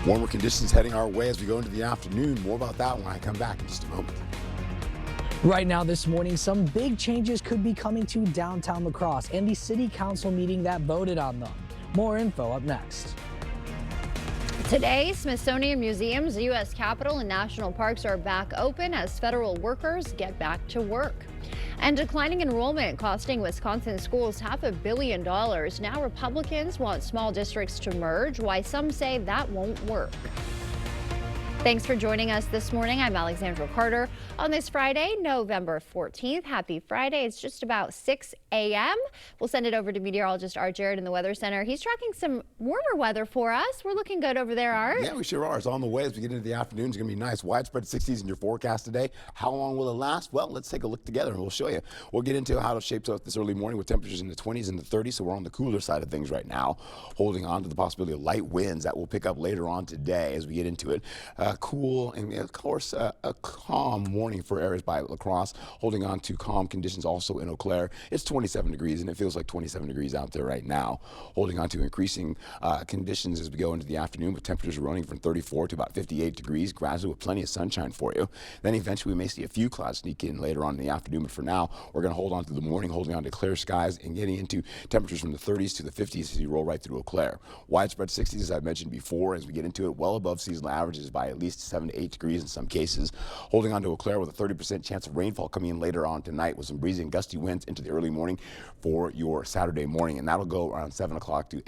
Warmer conditions heading our way as we go into the afternoon. More about that when I come back in just a moment. Right now this morning, some big changes could be coming to downtown La Crosse and the city council meeting that voted on them. More info up next. Today, Smithsonian Museums, the U.S. Capitol, and national parks are back open as federal workers get back to work. And declining enrollment costing Wisconsin schools $500 million. Now Republicans want small districts to merge, why some say that won't work. Thanks for joining us this morning. I'm Alexandra Carter on this Friday, November 14th. Happy Friday. It's just about 6 a.m. We'll send it over to meteorologist Art Jarrett in the Weather Center. He's tracking some warmer weather for us. We're looking good over there, Art. Yeah, we sure are. It's on the way as we get into the afternoon. It's going to be nice. Widespread 60s in your forecast today. How long will it last? Well, let's take a look together and we'll show you. We'll get into how it shapes up this early morning with temperatures in the 20s and the 30s. So we're on the cooler side of things right now, holding on to the possibility of light winds that will pick up later on today as we get into it. Cool and, of course, a calm morning for areas by La Crosse, holding on to calm conditions also in Eau Claire. It's 27 degrees and it feels like 27 degrees out there right now, holding on to increasing conditions as we go into the afternoon with temperatures running from 34 to about 58 degrees, gradually with plenty of sunshine for you. Then eventually we may see a few clouds sneak in later on in the afternoon, but for now we're going to hold on to the morning, holding on to clear skies and getting into temperatures from the 30s to the 50s as you roll right through Eau Claire. Widespread 60s, as I mentioned before, as we get into it, well above seasonal averages by at least 7 to 8 degrees in some cases, holding on to Eau Claire with a 30% chance of rainfall coming in later on tonight with some breezy and gusty winds into the early morning for your Saturday morning, and that'll go around 7 o'clock to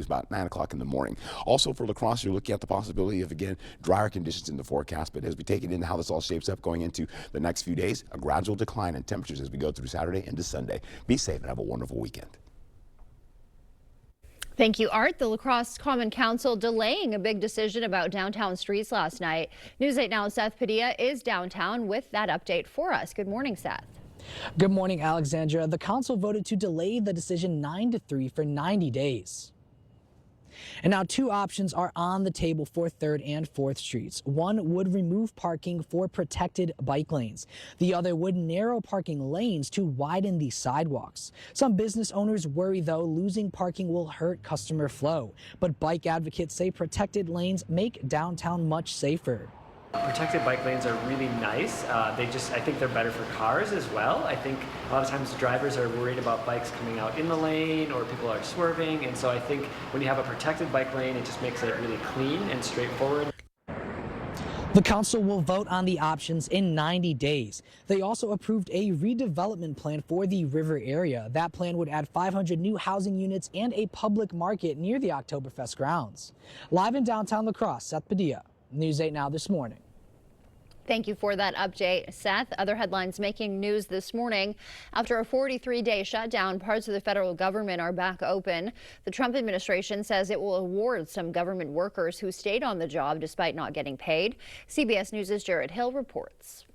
about 9 o'clock in the morning. Also for La Crosse, you're looking at the possibility of, again, drier conditions in the forecast, but as we take it into how this all shapes up going into the next few days, a gradual decline in temperatures as we go through Saturday into Sunday. Be safe and have a wonderful weekend. Thank you, Art. The La Crosse Common Council delaying a big decision about downtown streets last night. News 8 Now, Seth Padilla is downtown with that update for us. Good morning, Seth. Good morning, Alexandra. The council voted to delay the decision 9-3 for 90 days. And now 2 options are on the table for 3rd and 4th Streets. One would remove parking for protected bike lanes. The other would narrow parking lanes to widen the sidewalks. Some business owners worry, though, losing parking will hurt customer flow. But bike advocates say protected lanes make downtown much safer. Protected bike lanes are really nice. I think they're better for cars as well. I think a lot of times drivers are worried about bikes coming out in the lane or people are swerving. And so I think when you have a protected bike lane, it just makes it really clean and straightforward. The council will vote on the options in 90 days. They also approved a redevelopment plan for the river area. That plan would add 500 new housing units and a public market near the Oktoberfest grounds. Live in downtown La Crosse, Seth Padilla, News 8 Now this morning. Thank you for that update, Seth. Other headlines making news this morning. After a 43-day shutdown, parts of the federal government are back open. The Trump administration says it will award some government workers who stayed on the job despite not getting paid. CBS News' Jared Hill reports.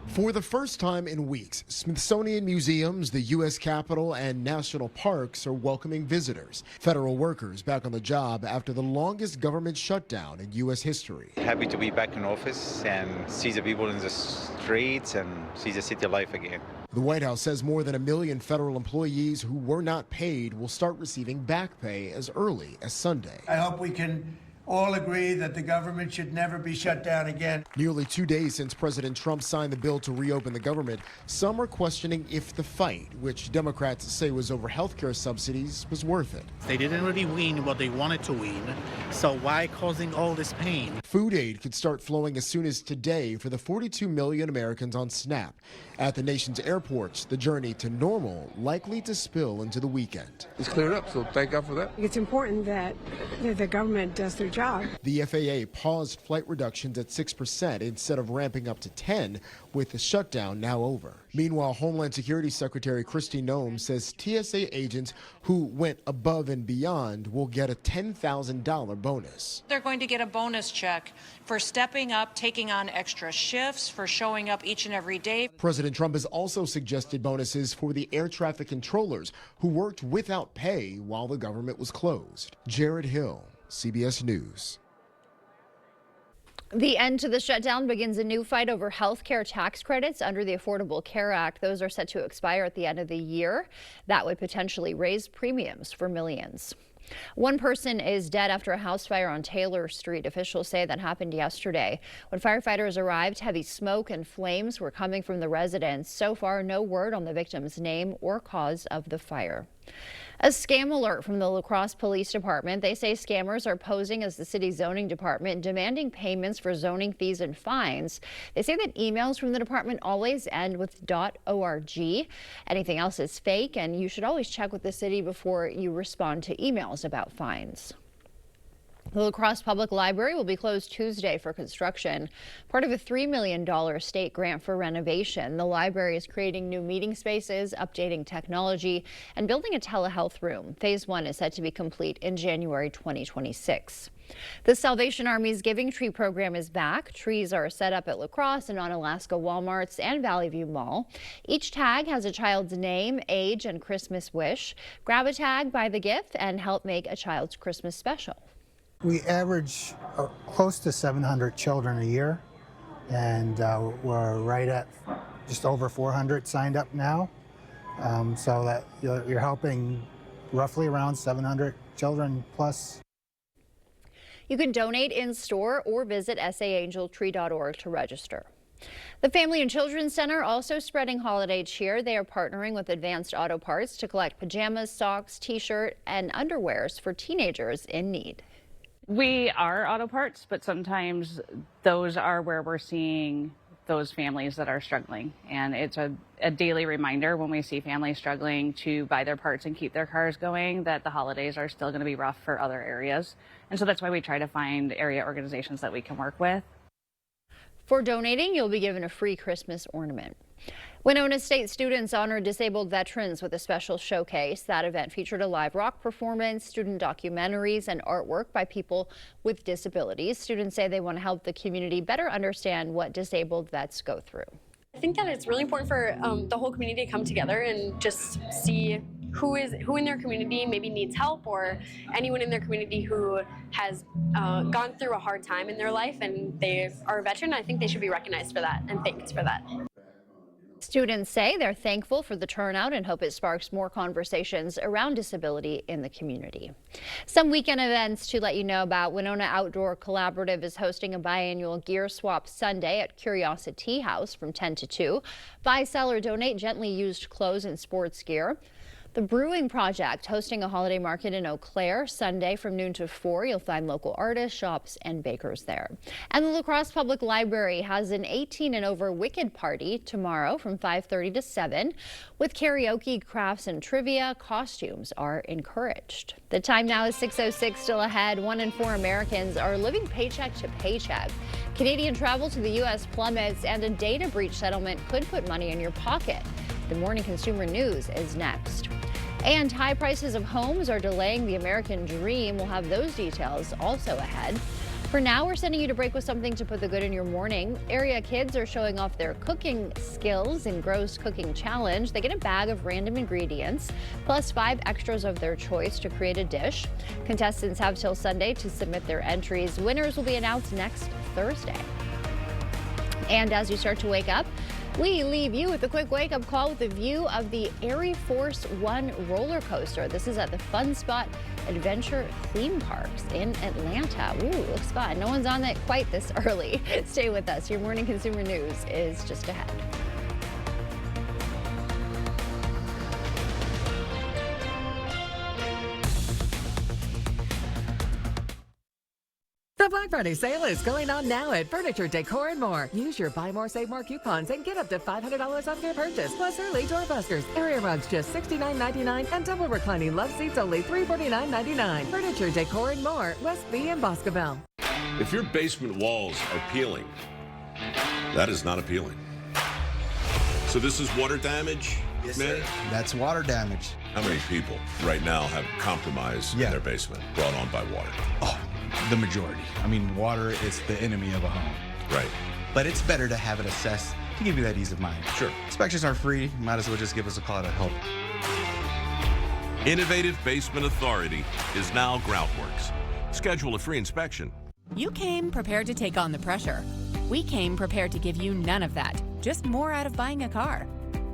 For the first time in weeks, Smithsonian Museums, the U.S. Capitol, and national parks are welcoming visitors. Federal workers back on the job after the longest government shutdown in U.S. history. Happy to be back in office and see the people in the streets and see the city life again. The White House says more than 1 million federal employees who were not paid will start receiving back pay as early as Sunday. I hope we can all agree that the government should never be shut down again. Nearly 2 days since President Trump signed the bill to reopen the government, some are questioning if the fight, which Democrats say was over health care subsidies, was worth it. They didn't really win what they wanted to win, so why causing all this pain? Food aid could start flowing as soon as today for the 42 million Americans on SNAP. At the nation's airports, the journey to normal likely to spill into the weekend. It's cleared up, so thank God for that. It's important that the government does their job. The FAA paused flight reductions at 6% instead of ramping up to 10%, with the shutdown now over. Meanwhile, Homeland Security Secretary Kristi Noem says TSA agents who went above and beyond will get a $10,000 bonus. They're going to get a bonus check for stepping up, taking on extra shifts, for showing up each and every day. President Trump has also suggested bonuses for the air traffic controllers who worked without pay while the government was closed. Jared Hill, CBS News. The end to the shutdown begins a new fight over health care tax credits under the Affordable Care Act. Those are set to expire at the end of the year. That would potentially raise premiums for millions. One person is dead after a house fire on Taylor Street. Officials say that happened yesterday. When firefighters arrived, heavy smoke and flames were coming from the residence. So far, no word on the victim's name or cause of the fire. A scam alert from the La Crosse Police Department. They say scammers are posing as the city's zoning department, demanding payments for zoning fees and fines. They say that emails from the department always end with .org. Anything else is fake, and you should always check with the city before you respond to emails about fines. The La Crosse Public Library will be closed Tuesday for construction, part of a $3 million state grant for renovation. The library is creating new meeting spaces, updating technology, and building a telehealth room. Phase 1 is set to be complete in January 2026. The Salvation Army's Giving Tree program is back. Trees are set up at La Crosse and on Alaska Walmarts and Valley View Mall. Each tag has a child's name, age, and Christmas wish. Grab a tag, buy the gift, and help make a child's Christmas special. We average close to 700 children a year, and we're right at just over 400 signed up now. So that you're helping roughly around 700 children plus. You can donate in store or visit saangeltree.org to register. The Family and Children's Center also spreading holiday cheer. They are partnering with Advanced Auto Parts to collect pajamas, socks, t-shirt, and underwears for teenagers in need. We are auto parts, but sometimes those are where we're seeing those families that are struggling. And it's a daily reminder when we see families struggling to buy their parts and keep their cars going that the holidays are still going to be rough for other areas. And so that's why we try to find area organizations that we can work with. For donating, you'll be given a free Christmas ornament. Winona State students honored disabled veterans with a special showcase. That event featured a live rock performance, student documentaries, and artwork by people with disabilities. Students say they want to help the community better understand what disabled vets go through. I think that it's really important for the whole community to come together and just see who in their community maybe needs help, or anyone in their community who has gone through a hard time in their life and they are a veteran. I think they should be recognized for that and thanked for that. Students say they're thankful for the turnout and hope it sparks more conversations around disability in the community. Some weekend events to let you know about. Winona Outdoor Collaborative is hosting a biannual Gear Swap Sunday at Curiosity House from 10 to 2. Buy, sell, or donate gently used clothes and sports gear. The Brewing Project hosting a holiday market in Eau Claire Sunday from noon to 4. You'll find local artists, shops, and bakers there. And the La Crosse Public Library has an 18 and over Wicked Party tomorrow from 5:30 to 7. With karaoke, crafts, and trivia, costumes are encouraged. The time now is 6:06. Still ahead, 1 in 4 Americans are living paycheck to paycheck. Canadian travel to the U.S. plummets, and a data breach settlement could put money in your pocket. The Morning Consumer News is next. And high prices of homes are delaying the American dream. We'll have those details also ahead. For now, we're sending you to break with something to put the good in your morning. Area kids are showing off their cooking skills in Gross Cooking Challenge. They get a bag of random ingredients, plus 5 extras of their choice to create a dish. Contestants have till Sunday to submit their entries. Winners will be announced next Thursday. And as you start to wake up, we leave you with a quick wake-up call with a view of the Air Force One roller coaster. This is at the Fun Spot Adventure Theme Parks in Atlanta. Ooh, looks fun. No one's on it quite this early. Stay with us. Your Morning Consumer News is just ahead. The Black Friday sale is going on now at Furniture, Decor & More. Use your Buy More, Save More coupons and get up to $500 off your purchase. Plus early doorbusters, area rugs just $69.99 and double reclining love seats only $349.99. Furniture, Decor & More, West B in Boscoville. If your basement walls are peeling, that is not appealing. So this is water damage? Yes, sir. That's water damage. How many people right now have compromise in their basement brought on by water? Oh, the majority. I mean, water is the enemy of a home. Right. But it's better to have it assessed to give you that ease of mind. Sure. Inspections are free. Might as well just give us a call to help. Innovative Basement Authority is now Groundworks. Schedule a free inspection You came prepared to take on the pressure. We came prepared to give you none of that, just more out of buying a car.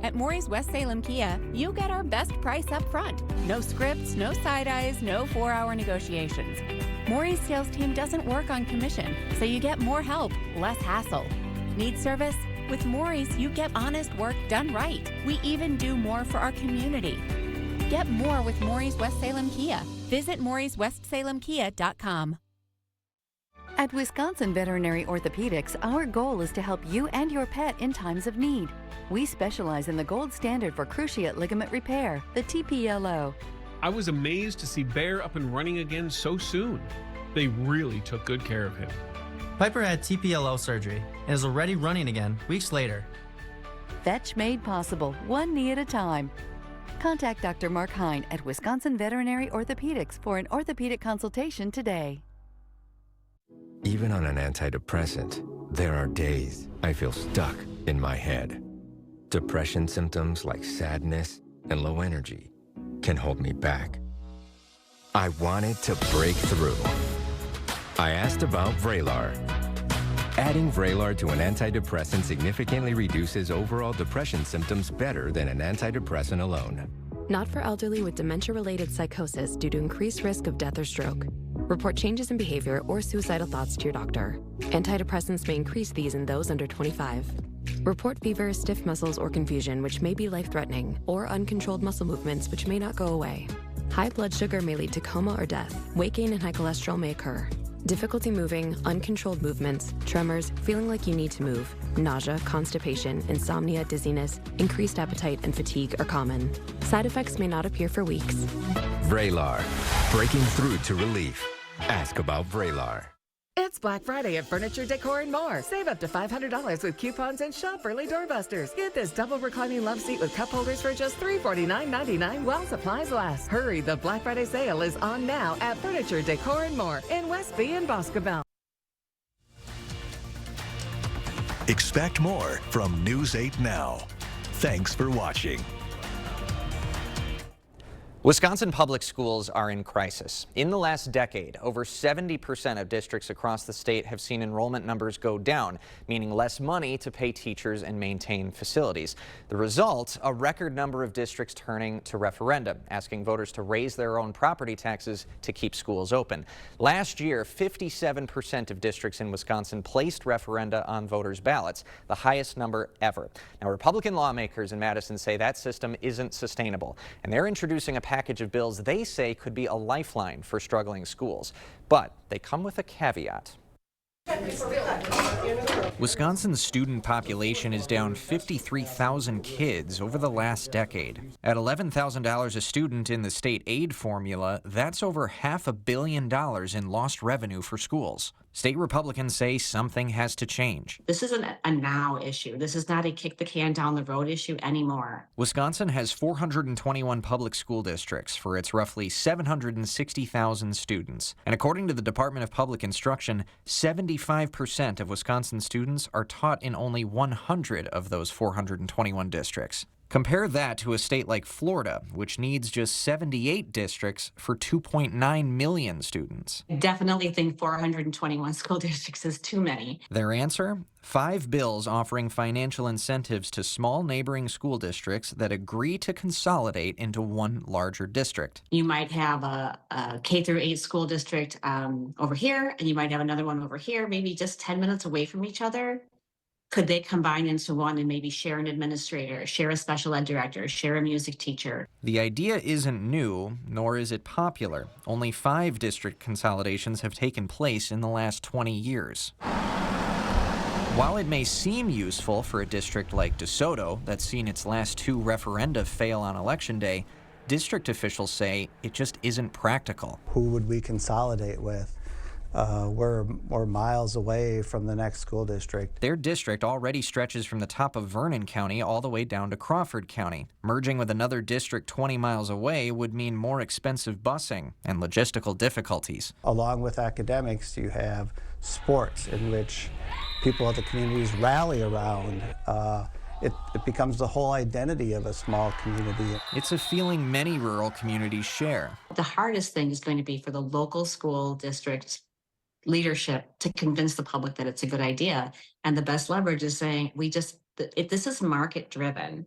At Maury's West Salem Kia, you get our best price up front. No scripts, no side eyes, no 4-hour negotiations. Maury's sales team doesn't work on commission, so you get more help, less hassle. Need service? With Maury's, you get honest work done right. We even do more for our community. Get more with Maury's West Salem Kia. Visit MaurysWestSalemKia.com. At Wisconsin Veterinary Orthopedics, our goal is to help you and your pet in times of need. We specialize in the gold standard for cruciate ligament repair, the TPLO. I was amazed to see Bear up and running again so soon. They really took good care of him. Piper had TPLO surgery and is already running again weeks later. Fetch made possible, one knee at a time. Contact Dr. Mark Hine at Wisconsin Veterinary Orthopedics for an orthopedic consultation today. Even on an antidepressant, there are days I feel stuck in my head. Depression symptoms like sadness and low energy can hold me back. I wanted to break through. I asked about Vraylar. Adding Vraylar to an antidepressant significantly reduces overall depression symptoms better than an antidepressant alone. Not for elderly with dementia-related psychosis due to increased risk of death or stroke. Report changes in behavior or suicidal thoughts to your doctor. Antidepressants may increase these in those under 25. Report fever, stiff muscles, or confusion, which may be life-threatening, or uncontrolled muscle movements, which may not go away. High blood sugar may lead to coma or death. Weight gain and high cholesterol may occur. Difficulty moving, uncontrolled movements, tremors, feeling like you need to move, nausea, constipation, insomnia, dizziness, increased appetite, and fatigue are common. Side effects may not appear for weeks. Vraylar, breaking through to relief. Ask about Vraylar. It's Black Friday at Furniture, Decor, and More. Save up to $500 with coupons and shop early doorbusters. Get this double reclining love seat with cup holders for just $349.99 while supplies last. Hurry, the Black Friday sale is on now at Furniture, Decor, and More in Westby and Boscobel. Expect more from News 8 Now. Thanks for watching. Wisconsin public schools are in crisis. In the last decade, over 70% of districts across the state have seen enrollment numbers go down, meaning less money to pay teachers and maintain facilities. The result, a record number of districts turning to referenda, asking voters to raise their own property taxes to keep schools open. Last year, 57% of districts in Wisconsin placed referenda on voters' ballots, the highest number ever. Now, Republican lawmakers in Madison say that system isn't sustainable, and they're introducing a package of bills they say could be a lifeline for struggling schools. But they come with a caveat. Wisconsin's student population is down 53,000 kids over the last decade. At $11,000 a student in the state aid formula, that's over $500 million in lost revenue for schools. State Republicans say something has to change. This isn't a now issue. This is not a kick the can down the road issue anymore. Wisconsin has 421 public school districts for its roughly 760,000 students. And according to the Department of Public Instruction, 75% of Wisconsin students are taught in only 100 of those 421 districts. Compare that to a state like Florida, which needs just 78 districts for 2.9 million students. I definitely think 421 school districts is too many. Their answer? 5 bills offering financial incentives to small neighboring school districts that agree to consolidate into one larger district. You might have a K through 8 school district over here, and you might have another one over here, maybe just 10 minutes away from each other. Could they combine into one and maybe share an administrator, share a special ed director, share a music teacher? The idea isn't new, nor is it popular. Only 5 district consolidations have taken place in the last 20 years. While it may seem useful for a district like DeSoto that's seen its last 2 referenda fail on Election Day, district officials say it just isn't practical. Who would we consolidate with? We're miles away from the next school district. Their district already stretches from the top of Vernon County all the way down to Crawford County. Merging with another district 20 miles away would mean more expensive busing and logistical difficulties. Along with academics, you have sports in which people at the communities rally around. It becomes the whole identity of a small community. It's a feeling many rural communities share. The hardest thing is going to be for the local school districts leadership to convince the public that it's a good idea. And the best leverage is saying, this is market driven.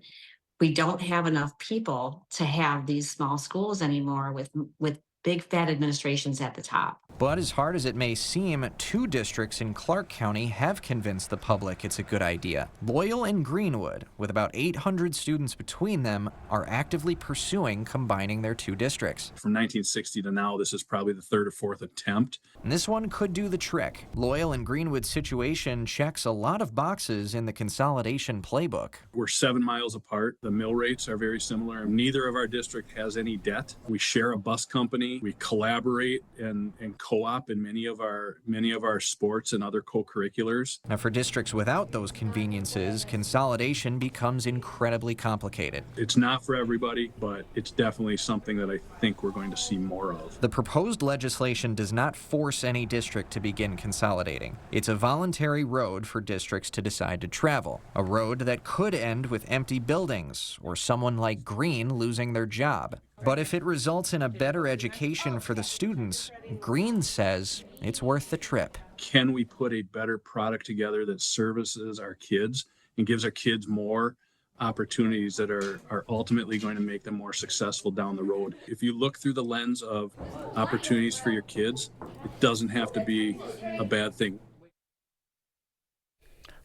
We don't have enough people to have these small schools anymore with big fat administrations at the top. But as hard as it may seem, 2 districts in Clark County have convinced the public it's a good idea. Loyal and Greenwood, with about 800 students between them, are actively pursuing combining their 2 districts. From 1960 to now, this is probably the 3rd or 4th attempt. And this one could do the trick. Loyal and Greenwood's situation checks a lot of boxes in the consolidation playbook. We're 7 miles apart. The mill rates are very similar. Neither of our district has any debt. We share a bus company. We collaborate and co-op in many of our sports and other co-curriculars. Now, for districts without those conveniences, consolidation becomes incredibly complicated. It's not for everybody, but it's definitely something that I think we're going to see more of. The proposed legislation does not force any district to begin consolidating. It's a voluntary road for districts to decide to travel, a road that could end with empty buildings or someone like Green losing their job. But if it results in a better education for the students, Green says it's worth the trip. Can we put a better product together that services our kids and gives our kids more opportunities that are ultimately going to make them more successful down the road? If you look through the lens of opportunities for your kids, it doesn't have to be a bad thing.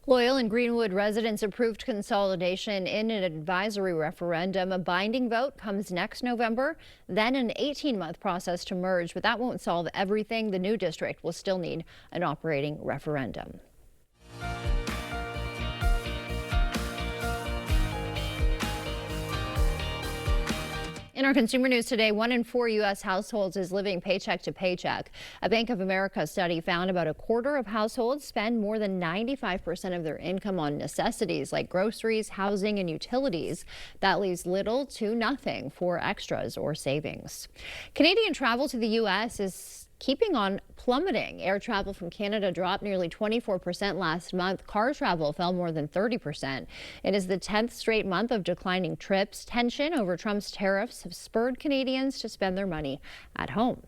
Loyal and Greenwood residents approved consolidation in an advisory referendum. A binding vote comes next November, then an 18-month process to merge, but that won't solve everything. The new district will still need an operating referendum. In our consumer news today, 1 in 4 U.S. households is living paycheck to paycheck. A Bank of America study found about a quarter of households spend more than 95% of their income on necessities like groceries, housing, and utilities. That leaves little to nothing for extras or savings. Canadian travel to the U.S. is keeping on plummeting. Air travel from Canada dropped nearly 24% last month. Car travel fell more than 30%. It is the 10th straight month of declining trips. Tension over Trump's tariffs have spurred Canadians to spend their money at home.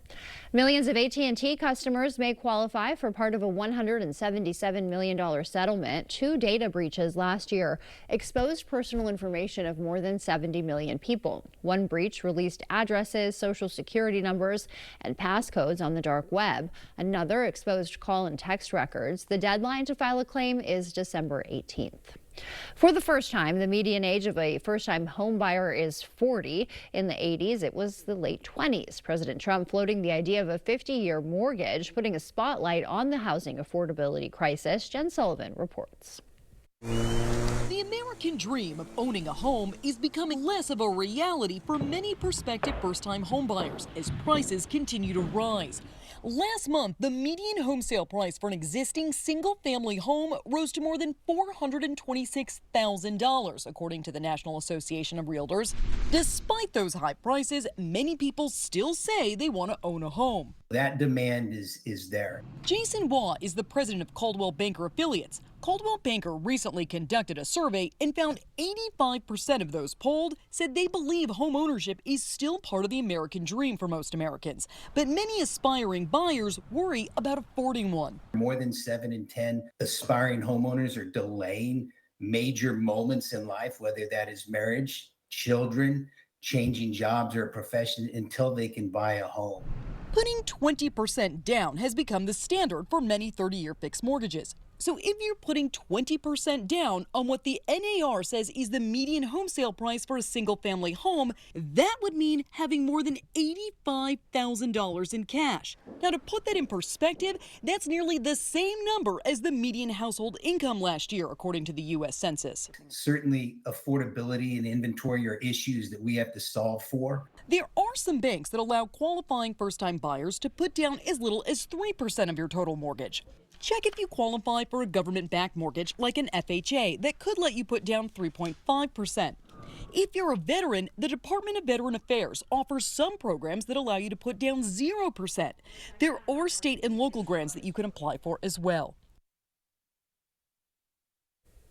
Millions of AT&T customers may qualify for part of a $177 million settlement. 2 data breaches last year exposed personal information of more than 70 million people. One breach released addresses, social security numbers, and passcodes on the dark web. Another exposed call and text records. The deadline to file a claim is December 18th. For the first time, the median age of a first-time home buyer is 40. In the 80s, it was the late 20s. President Trump floating the idea of a 50-year mortgage, putting a spotlight on the housing affordability crisis. Jen Sullivan reports. The American dream of owning a home is becoming less of a reality for many prospective first-time homebuyers as prices continue to rise. Last month, the median home sale price for an existing single-family home rose to more than $426,000, according to the National Association of Realtors. Despite those high prices, many people still say they want to own a home. That demand is there. Jason Waugh is the president of Coldwell Banker Affiliates. Coldwell Banker recently conducted a survey and found 85% of those polled said they believe home ownership is still part of the American dream for most Americans. But many aspiring buyers worry about affording one. More than 7 in 10 aspiring homeowners are delaying major moments in life, whether that is marriage, children, changing jobs or a profession, until they can buy a home. Putting 20% down has become the standard for many 30-year fixed mortgages. So if you're putting 20% down on what the NAR says is the median home sale price for a single-family home, that would mean having more than $85,000 in cash. Now, to put that in perspective, that's nearly the same number as the median household income last year, according to the U.S. Census. Certainly, affordability and inventory are issues that we have to solve for. There are some banks that allow qualifying first-time buyers to put down as little as 3% of your total mortgage. Check if you qualify for a government-backed mortgage like an FHA that could let you put down 3.5%. If you're a veteran, the Department of Veteran Affairs offers some programs that allow you to put down 0%. There are state and local grants that you can apply for as well.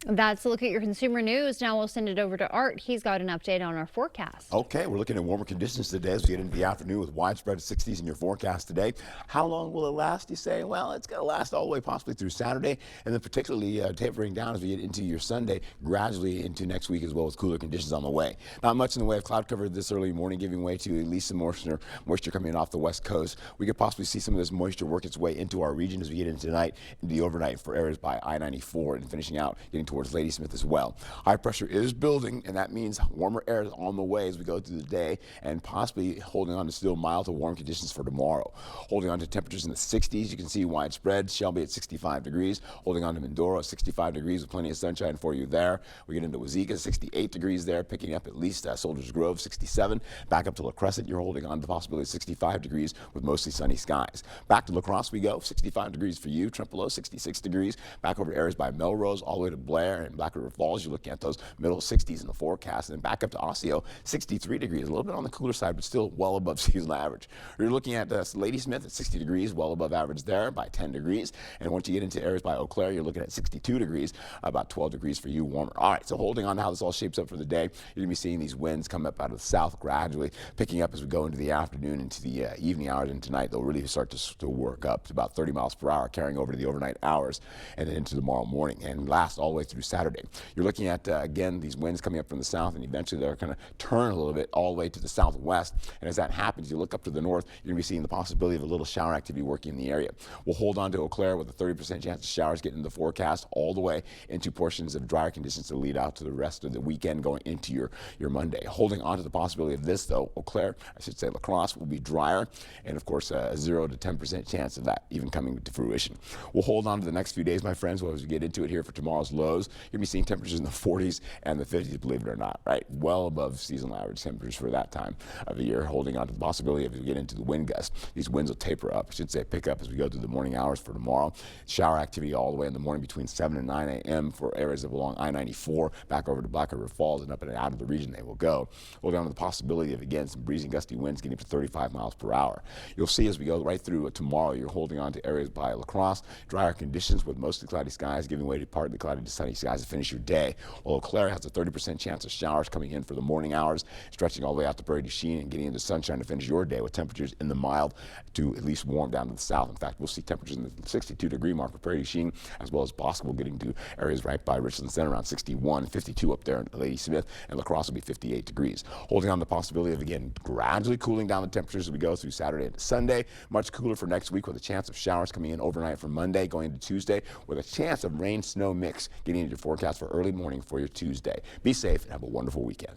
That's a look at your consumer news. Now we'll send it over to Art. He's got an update on our forecast. Okay, we're looking at warmer conditions today as we get into the afternoon with widespread 60s in your forecast today. How long will it last, you say? Well, it's going to last all the way possibly through Saturday, and then particularly tapering down as we get into your Sunday, gradually into next week as well, with cooler conditions on the way. Not much in the way of cloud cover this early morning, giving way to at least some moisture coming in off the west coast. We could possibly see some of this moisture work its way into our region as we get into tonight, into the overnight for areas by I-94 and finishing out, getting towards Ladysmith as well. High pressure is building, and that means warmer air is on the way as we go through the day, and possibly holding on to still mild to warm conditions for tomorrow. Holding on to temperatures in the 60s, you can see widespread. Shelby at 65 degrees. Holding on to Mindoro, 65 degrees with plenty of sunshine for you there. We get into Wazeeka, 68 degrees there, picking up at least Soldiers Grove, 67. Back up to La Crescent, you're holding on to the possibility of 65 degrees with mostly sunny skies. Back to La Crosse we go, 65 degrees for you. Trempealeau, 66 degrees. Back over to areas by Melrose, all the way to Blair and Black River Falls. You're looking at those middle 60s in the forecast. And then back up to Osseo, 63 degrees. A little bit on the cooler side, but still well above seasonal average. You're looking at Ladysmith at 60 degrees, well above average there by 10 degrees. And once you get into areas by Eau Claire, you're looking at 62 degrees, about 12 degrees for you warmer. All right, so holding on to how this all shapes up for the day, you're going to be seeing these winds come up out of the south gradually, picking up as we go into the afternoon, into the evening hours, and tonight they'll really start to work up to about 30 miles per hour, carrying over to the overnight hours and then into tomorrow morning and last all the way through Saturday. You're looking at, again, these winds coming up from the south, and eventually they're going to turn a little bit all the way to the southwest. And as that happens, you look up to the north, you're going to be seeing the possibility of a little shower activity working in the area. We'll hold on to Eau Claire with a 30% chance of showers getting in the forecast all the way into portions of drier conditions to lead out to the rest of the weekend going into your Monday. Holding on to the possibility of this, though, Eau Claire, I should say La Crosse, will be drier, and of course a 0 to 10% chance of that even coming to fruition. We'll hold on to the next few days, my friends, as we get into it here for tomorrow's lows. You're going to be seeing temperatures in the 40s and the 50s, believe it or not, right? Well above seasonal average temperatures for that time of the year, holding on to the possibility of, as we get into the wind gust, these winds will taper up. I should say pick up as we go through the morning hours for tomorrow. Shower activity all the way in the morning between 7 and 9 a.m. for areas of along I-94, back over to Black River Falls, and up and out of the region they will go. Holding on to the possibility of, again, some breezy gusty winds getting up to 35 miles per hour. You'll see as we go right through tomorrow, you're holding on to areas by La Crosse, drier conditions with mostly cloudy skies, giving way to partly cloudy to sunny skies to finish your day. While Eau Claire has a 30% chance of showers coming in for the morning hours, stretching all the way out to Prairie du Chien and getting into sunshine to finish your day with temperatures in the mild to at least warm down to the south. In fact, we'll see temperatures in the 62-degree mark for Prairie du Chien, as well as possible getting to areas right by Richland Center around 61, 52 up there in Ladysmith, and La Crosse will be 58 degrees. Holding on the possibility of, again, gradually cooling down the temperatures as we go through Saturday into Sunday. Much cooler for next week with a chance of showers coming in overnight for Monday going into Tuesday, with a chance of rain-snow mix getting into your forecast for early morning for your Tuesday. Be safe and have a wonderful weekend.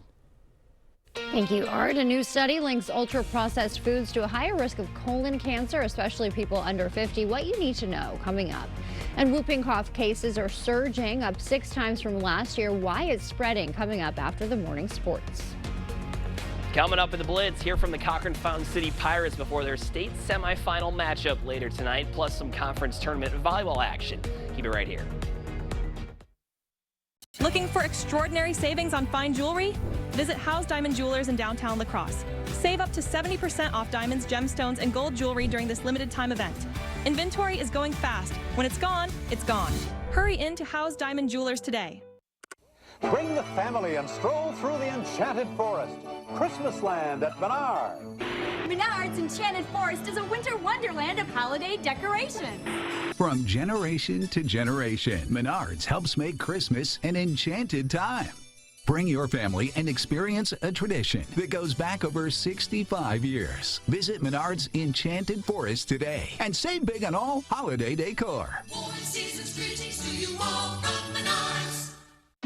Thank you, Art. A new study links ultra-processed foods to a higher risk of colon cancer, especially people under 50. What you need to know coming up. And whooping cough cases are surging, up 6 times from last year. Why it's spreading, coming up after the morning sports. Coming up in the Blitz, hear from the Cochran Fountain City Pirates before their state semifinal matchup later tonight, plus some conference tournament volleyball action. Keep it right here. Looking for extraordinary savings on fine jewelry? Visit House Diamond Jewelers in downtown La Crosse. Save up to 70% off diamonds, gemstones, and gold jewelry during this limited time event. Inventory is going fast. When it's gone, it's gone. Hurry in to House Diamond Jewelers today. Bring the family and stroll through the enchanted forest. Christmas Land at Menard. Menard's Enchanted Forest is a winter wonderland of holiday decorations. From generation to generation, Menards helps make Christmas an enchanted time. Bring your family and experience a tradition that goes back over 65 years. Visit Menards Enchanted Forest today and save big on all holiday decor.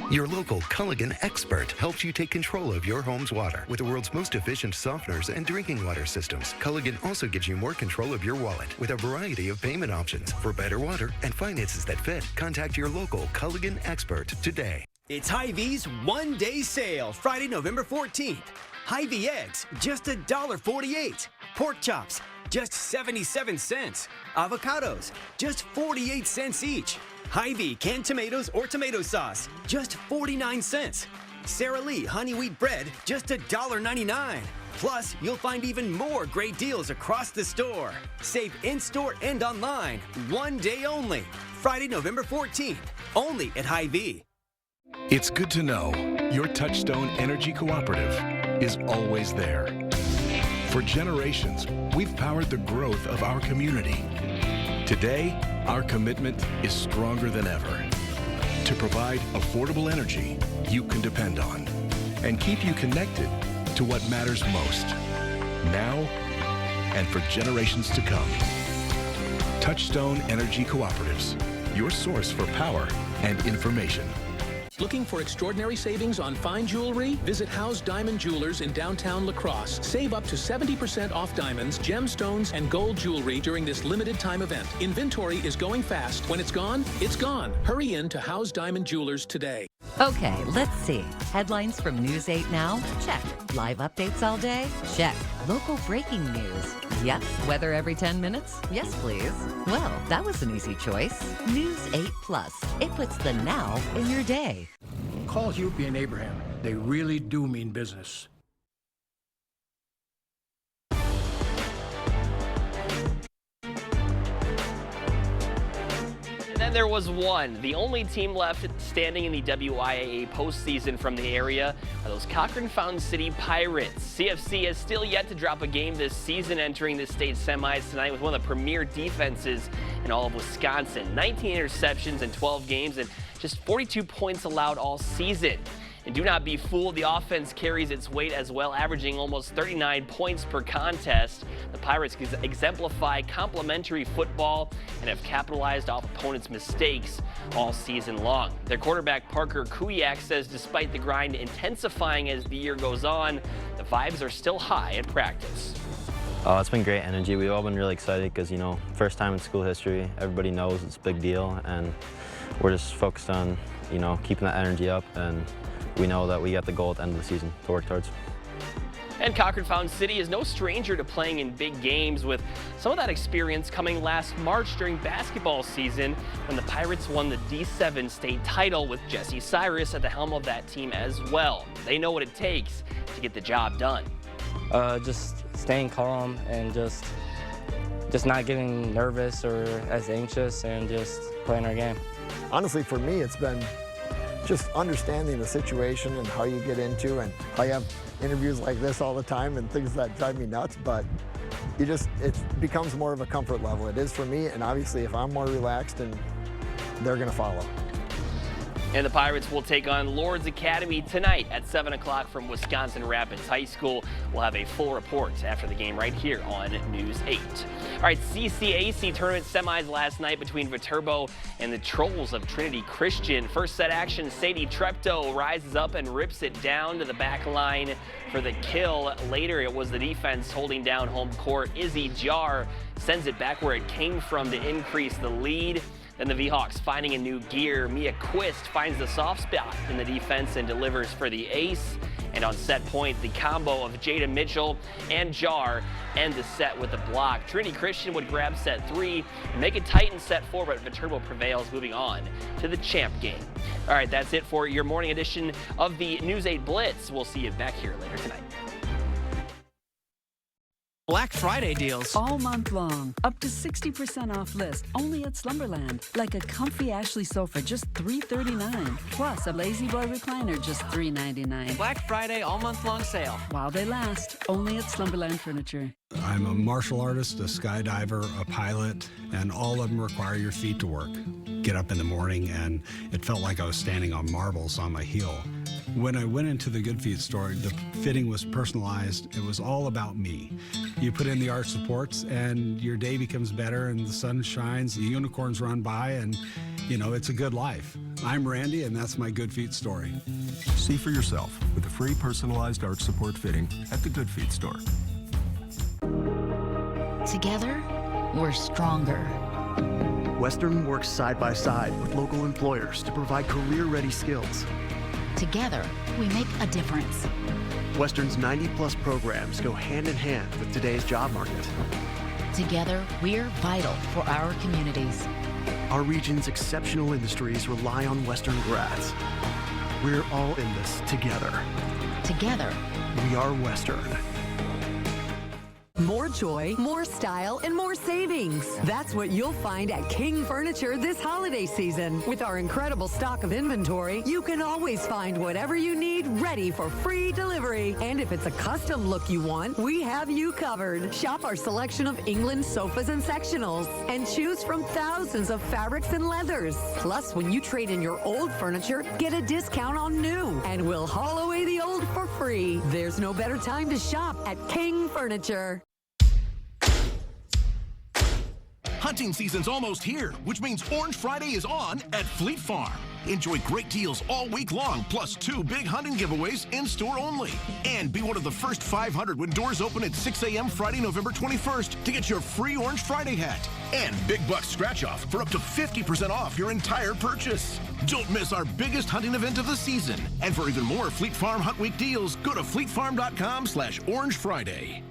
Your local Culligan expert helps you take control of your home's water with the world's most efficient softeners and drinking water systems. Culligan also gives you more control of your wallet with a variety of payment options for better water and finances that fit. Contact your local Culligan expert today. It's Hy-Vee's one-day sale, Friday, November 14th. Hy-Vee eggs, just $1.48. Pork chops, just 77 cents. Avocados, just 48 cents each. Hy-Vee canned tomatoes or tomato sauce, just 49 cents. Sara Lee honey wheat bread, just $1.99. Plus, you'll find even more great deals across the store. Save in-store and online, one day only. Friday, November 14th, only at Hy-Vee. It's good to know your Touchstone Energy Cooperative is always there. For generations, we've powered the growth of our community. Today, our commitment is stronger than ever to provide affordable energy you can depend on and keep you connected to what matters most, now and for generations to come. Touchstone Energy Cooperatives, your source for power and information. Looking for extraordinary savings on fine jewelry? Visit House Diamond Jewelers in downtown La Crosse. Save up to 70% off diamonds, gemstones, and gold jewelry during this limited time event. Inventory is going fast. When it's gone, it's gone. Hurry in to House Diamond Jewelers today. Okay, let's see. Headlines from News 8 Now? Check. Live updates all day? Check. Local breaking news? Yep. Weather every 10 minutes? Yes, please. Well, that was an easy choice. News 8 Plus. It puts the now in your day. Call Hupy and Abraham. They really do mean business. And then there was one. The only team left standing in the WIAA postseason from the area are those Cochrane Fountain City Pirates. CFC has still yet to drop a game this season, entering the state semis tonight with one of the premier defenses in all of Wisconsin. 19 interceptions in 12 games and just 42 points allowed all season. And do not be fooled, the offense carries its weight as well, averaging almost 39 points per contest. The Pirates exemplify complementary football and have capitalized off opponents' mistakes all season long. Their quarterback Parker Kuyak says despite the grind intensifying as the year goes on, the vibes are still high at practice. It's been great energy. We've all been really excited because, you know, first time in school history, everybody knows it's a big deal, and we're just focused on, you know, keeping that energy up, and we know that we got the goal at the end of the season to work towards. And Cochrane Fountain City is no stranger to playing in big games, with some of that experience coming last March during basketball season when the Pirates won the D7 state title with Jesse Cyrus at the helm of that team as well. They know what it takes to get the job done. Just staying calm and just not getting nervous or as anxious, and just playing our game. Honestly, for me, it's been just understanding the situation and how you get into, and I have interviews like this all the time and things that drive me nuts, but it becomes more of a comfort level. It is for me, and obviously if I'm more relaxed, and they're gonna follow. And the Pirates will take on Lourdes Academy tonight at 7 o'clock from Wisconsin Rapids High School. We'll have a full report after the game right here on News 8. All right, CCAC tournament semis last night between Viterbo and the Trolls of Trinity Christian. First set action, Sadie Treptow rises up and rips it down to the back line for the kill. Later, it was the defense holding down home court. Izzy Jar sends it back where it came from to increase the lead. Then the V-Hawks finding a new gear. Mia Quist finds the soft spot in the defense and delivers for the ace. And on set point, the combo of Jada Mitchell and Jar end the set with a block. Trinity Christian would grab set 3 and make it tight in set 4, but Viterbo prevails, moving on to the champ game. All right, that's it for your morning edition of the News 8 Blitz. We'll see you back here later tonight. Black Friday deals all month long. Up to 60% off list only at Slumberland. Like a comfy Ashley sofa, just $339. Plus a Lazy Boy recliner, just $399. Black Friday all month long sale. While they last, only at Slumberland Furniture. I'm a martial artist, a skydiver, a pilot, and all of them require your feet to work. Get up in the morning, and it felt like I was standing on marbles on my heel. When I went into the Good Feet store, the fitting was personalized. It was all about me. You put in the arch supports and your day becomes better, and the sun shines, the unicorns run by, and you know, it's a good life. I'm Randy, and that's my Good Feet story. See for yourself with a free personalized arch support fitting at the Good Feet store. Together, we're stronger. Western works side by side with local employers to provide career-ready skills. Together, we make a difference. Western's 90-plus programs go hand in hand with today's job market. Together, we're vital for our communities. Our region's exceptional industries rely on Western grads. We're all in this together. Together, we are Western. More joy, more style, and more savings. That's what you'll find at King Furniture this holiday season. With our incredible stock of inventory, you can always find whatever you need ready for free delivery. And if it's a custom look you want, we have you covered. Shop our selection of England sofas and sectionals and choose from thousands of fabrics and leathers. Plus, when you trade in your old furniture, get a discount on new. And we'll haul away the old for free. There's no better time to shop at King Furniture. Hunting season's almost here, which means Orange Friday is on at Fleet Farm. Enjoy great deals all week long, plus 2 big hunting giveaways in-store only. And be one of the first 500 when doors open at 6 a.m. Friday, November 21st to get your free Orange Friday hat. And Big Bucks scratch-off for up to 50% off your entire purchase. Don't miss our biggest hunting event of the season. And for even more Fleet Farm Hunt Week deals, go to fleetfarm.com/Orange Friday.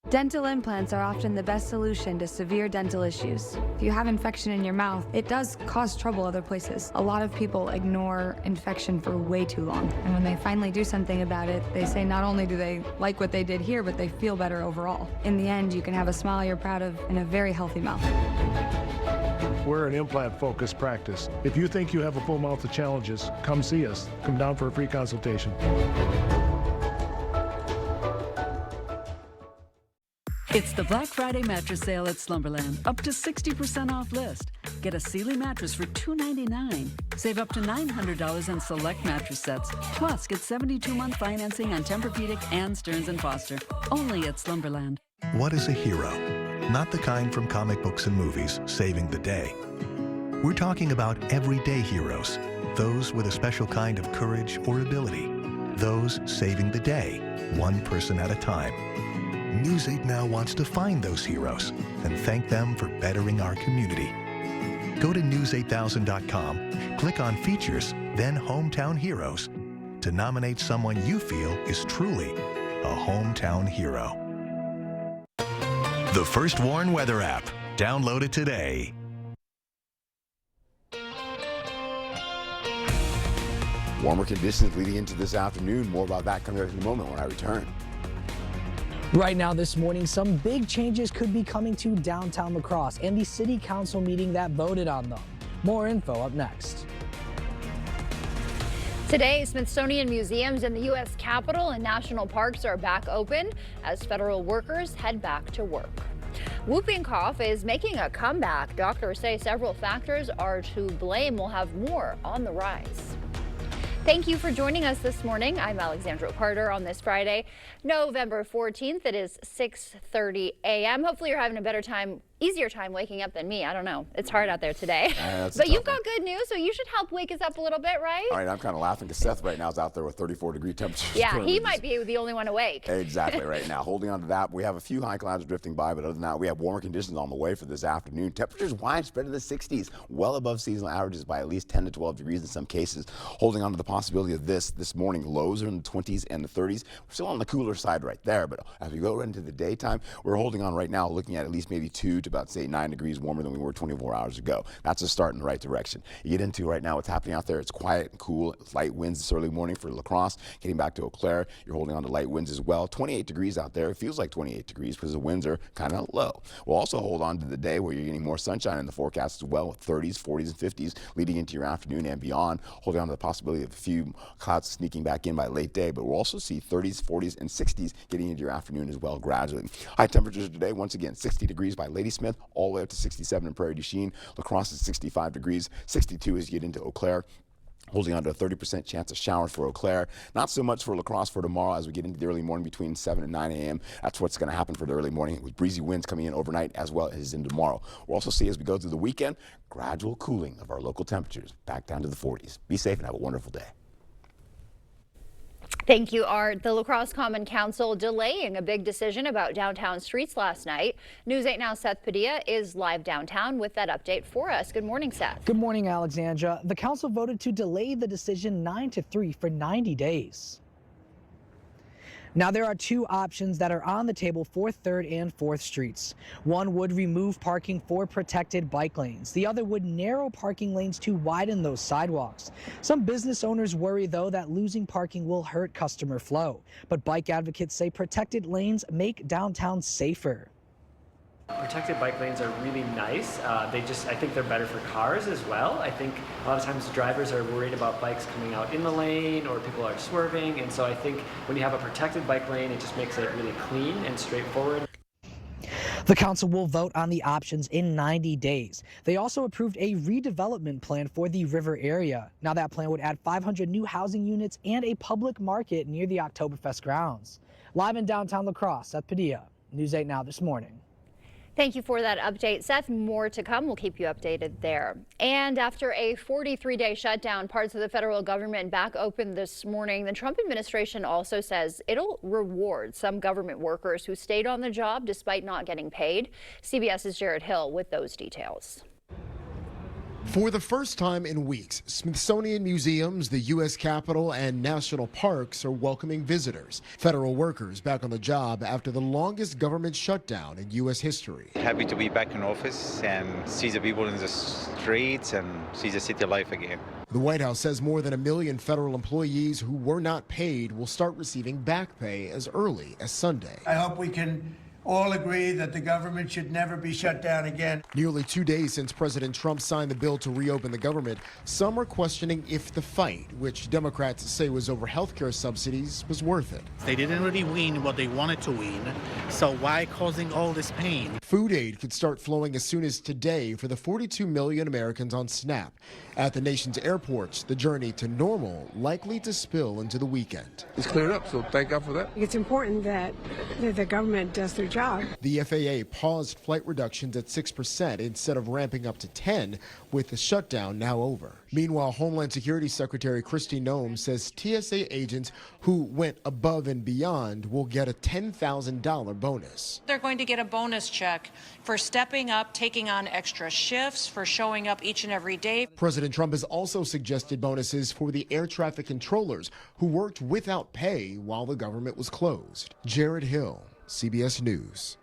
Dental implants are often the best solution to severe dental issues. If you have infection in your mouth, it does cause trouble other places. A lot of people ignore infection for way too long. And when they finally do something about it, they say not only do they like what they did here, but they feel better overall. In the end, you can have a smile you're proud of and a very healthy mouth. We're an implant-focused practice. If you think you have a full mouth of challenges, come see us. Come down for a free consultation. It's the Black Friday mattress sale at Slumberland. Up to 60% off list. Get a Sealy mattress for $299. Save up to $900 on select mattress sets. Plus, get 72-month financing on Tempur-Pedic and Stearns & Foster. Only at Slumberland. What is a hero? Not the kind from comic books and movies, saving the day. We're talking about everyday heroes. Those with a special kind of courage or ability. Those saving the day, one person at a time. News 8 Now wants to find those heroes and thank them for bettering our community. Go to news8000.com, click on Features, then Hometown Heroes to nominate someone you feel is truly a hometown hero. The First Warn Weather app. Download it today. Warmer conditions leading into this afternoon. More about that coming up in a moment when I return. Right now this morning, some big changes could be coming to downtown La Crosse and the city council meeting that voted on them. More info up next. Today, Smithsonian museums in the U.S. Capitol and national parks are back open as federal workers head back to work. Whooping cough is making a comeback. Doctors say several factors are to blame. We'll have more on the rise. Thank you for joining us this morning. I'm Alexandra Carter on this Friday, November 14th. It is 6:30 a.m. Hopefully you're having a better time, easier time waking up than me. I don't know. It's hard out there today. But you've got good news, so you should help wake us up a little bit, right? All right, I'm kind of laughing because Seth right now is out there with 34-degree temperatures. Yeah, he might be the only one awake. Exactly right now. Holding on to that, we have a few high clouds drifting by, but other than that, we have warmer conditions on the way for this afternoon. Temperatures widespread in the 60s, well above seasonal averages by at least 10 to 12 degrees in some cases. Holding on to the possibility of this morning. Lows are in the 20s and the 30s. We're still on the cooler side right there, but as we go into the daytime, we're holding on right now, looking at least maybe 2 to about, say, 9 degrees warmer than we were 24 hours ago. That's a start in the right direction. You get into right now what's happening out there. It's quiet and cool. It's light winds this early morning for La Crosse. Getting back to Eau Claire, you're holding on to light winds as well. 28 degrees out there. It feels like 28 degrees because the winds are kind of low. We'll also hold on to the day where you're getting more sunshine in the forecast as well, with 30s, 40s, and 50s leading into your afternoon and beyond. Holding on to the possibility of a few clouds sneaking back in by late day, but we'll also see 30s, 40s, and 60s getting into your afternoon as well gradually. High temperatures today, once again, 60 degrees by Ladysmith, all the way up to 67 in Prairie du Chien. La Crosse is 65 degrees, 62 as you get into Eau Claire. Holding on to a 30% chance of showers for Eau Claire. Not so much for La Crosse for tomorrow as we get into the early morning between 7 and 9 a.m. That's what's going to happen for the early morning with breezy winds coming in overnight as well as in tomorrow. We'll also see as we go through the weekend, gradual cooling of our local temperatures back down to the 40s. Be safe and have a wonderful day. Thank you, Art. The La Crosse Common Council delaying a big decision about downtown streets last night. News 8 Now Seth Padilla is live downtown with that update for us. Good morning, Seth. Good morning, Alexandra. The council voted to delay the decision 9-3 for 90 days. Now, there are two options that are on the table for 3rd and 4th Streets. One would remove parking for protected bike lanes. The other would narrow parking lanes to widen those sidewalks. Some business owners worry, though, that losing parking will hurt customer flow. But bike advocates say protected lanes make downtown safer. Protected bike lanes are really nice. I think they're better for cars as well. I think a lot of times drivers are worried about bikes coming out in the lane or people are swerving. And so I think when you have a protected bike lane, it just makes it really clean and straightforward. The council will vote on the options in 90 days. They also approved a redevelopment plan for the river area. Now that plan would add 500 new housing units and a public market near the Oktoberfest grounds. Live in downtown La Crosse, Seth Padilla, News 8 Now this morning. Thank you for that update, Seth. More to come. We'll keep you updated there. And after a 43-day shutdown, parts of the federal government back open this morning. The Trump administration also says it'll reward some government workers who stayed on the job despite not getting paid. CBS's Jared Hill with those details. For the first time in weeks, Smithsonian Museums, the U.S. Capitol, and national parks are welcoming visitors. Federal workers back on the job after the longest government shutdown in U.S. history. Happy to be back in office and see the people in the streets and see the city life again. The White House says more than 1 million federal employees who were not paid will start receiving back pay as early as Sunday. I hope we can all agree that the government should never be shut down again. Nearly 2 days since President Trump signed the bill to reopen the government, some are questioning if the fight, which Democrats say was over health care subsidies, was worth it. They didn't really win what they wanted to win, so why causing all this pain? Food aid could start flowing as soon as today for the 42 million Americans on SNAP. At the nation's airports, the journey to normal likely to spill into the weekend. It's cleared up, so thank God for that. It's important that the government does their job. The FAA paused flight reductions at 6% instead of ramping up to 10%, with the shutdown now over. Meanwhile, Homeland Security Secretary Kristi Noem says TSA agents who went above and beyond will get a $10,000 bonus. They're going to get a bonus check for stepping up, taking on extra shifts, for showing up each and every day. President Trump has also suggested bonuses for the air traffic controllers who worked without pay while the government was closed. Jared Hill, CBS News.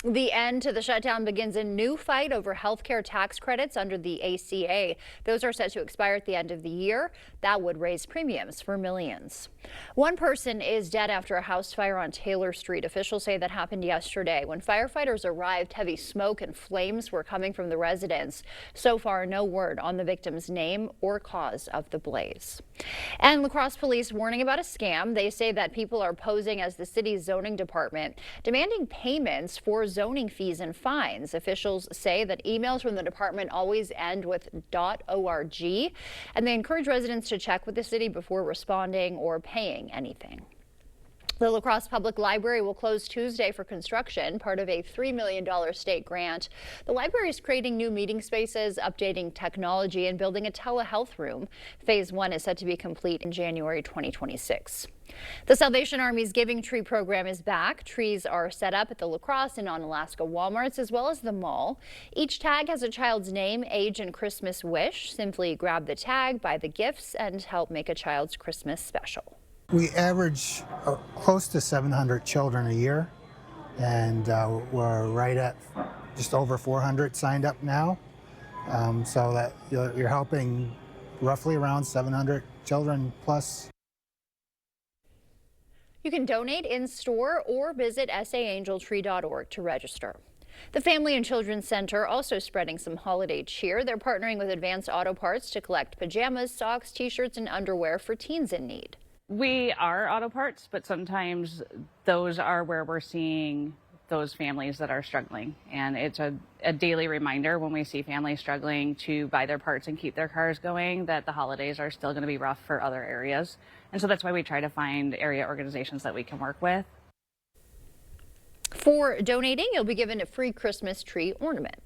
The end to the shutdown begins a new fight over health care tax credits under the ACA. Those are set to expire at the end of the year. That would raise premiums for millions. One person is dead after a house fire on Taylor Street. Officials say that happened yesterday. When firefighters arrived, heavy smoke and flames were coming from the residence. So far, no word on the victim's name or cause of the blaze. And La Crosse police warning about a scam. They say that people are posing as the city's zoning department, demanding payments for zoning fees and fines. Officials say that emails from the department always end with .org, and they encourage residents to check with the city before responding or paying anything. The La Crosse Public Library will close Tuesday for construction, part of a $3 million state grant. The library is creating new meeting spaces, updating technology, and building a telehealth room. Phase 1 is set to be complete in January 2026. The Salvation Army's Giving Tree program is back. Trees are set up at the La Crosse and Onalaska Walmarts, as well as the mall. Each tag has a child's name, age, and Christmas wish. Simply grab the tag, buy the gifts, and help make a child's Christmas special. We average close to 700 children a year, and we're right at just over 400 signed up now, so that you're helping roughly around 700 children plus. You can donate in-store or visit saangeltree.org to register. The Family and Children's Center also spreading some holiday cheer. They're partnering with Advanced Auto Parts to collect pajamas, socks, t-shirts, and underwear for teens in need. We are auto parts, but sometimes those are where we're seeing those families that are struggling. And it's a daily reminder when we see families struggling to buy their parts and keep their cars going that the holidays are still going to be rough for other areas. And so that's why we try to find area organizations that we can work with. For donating, you'll be given a free Christmas tree ornament.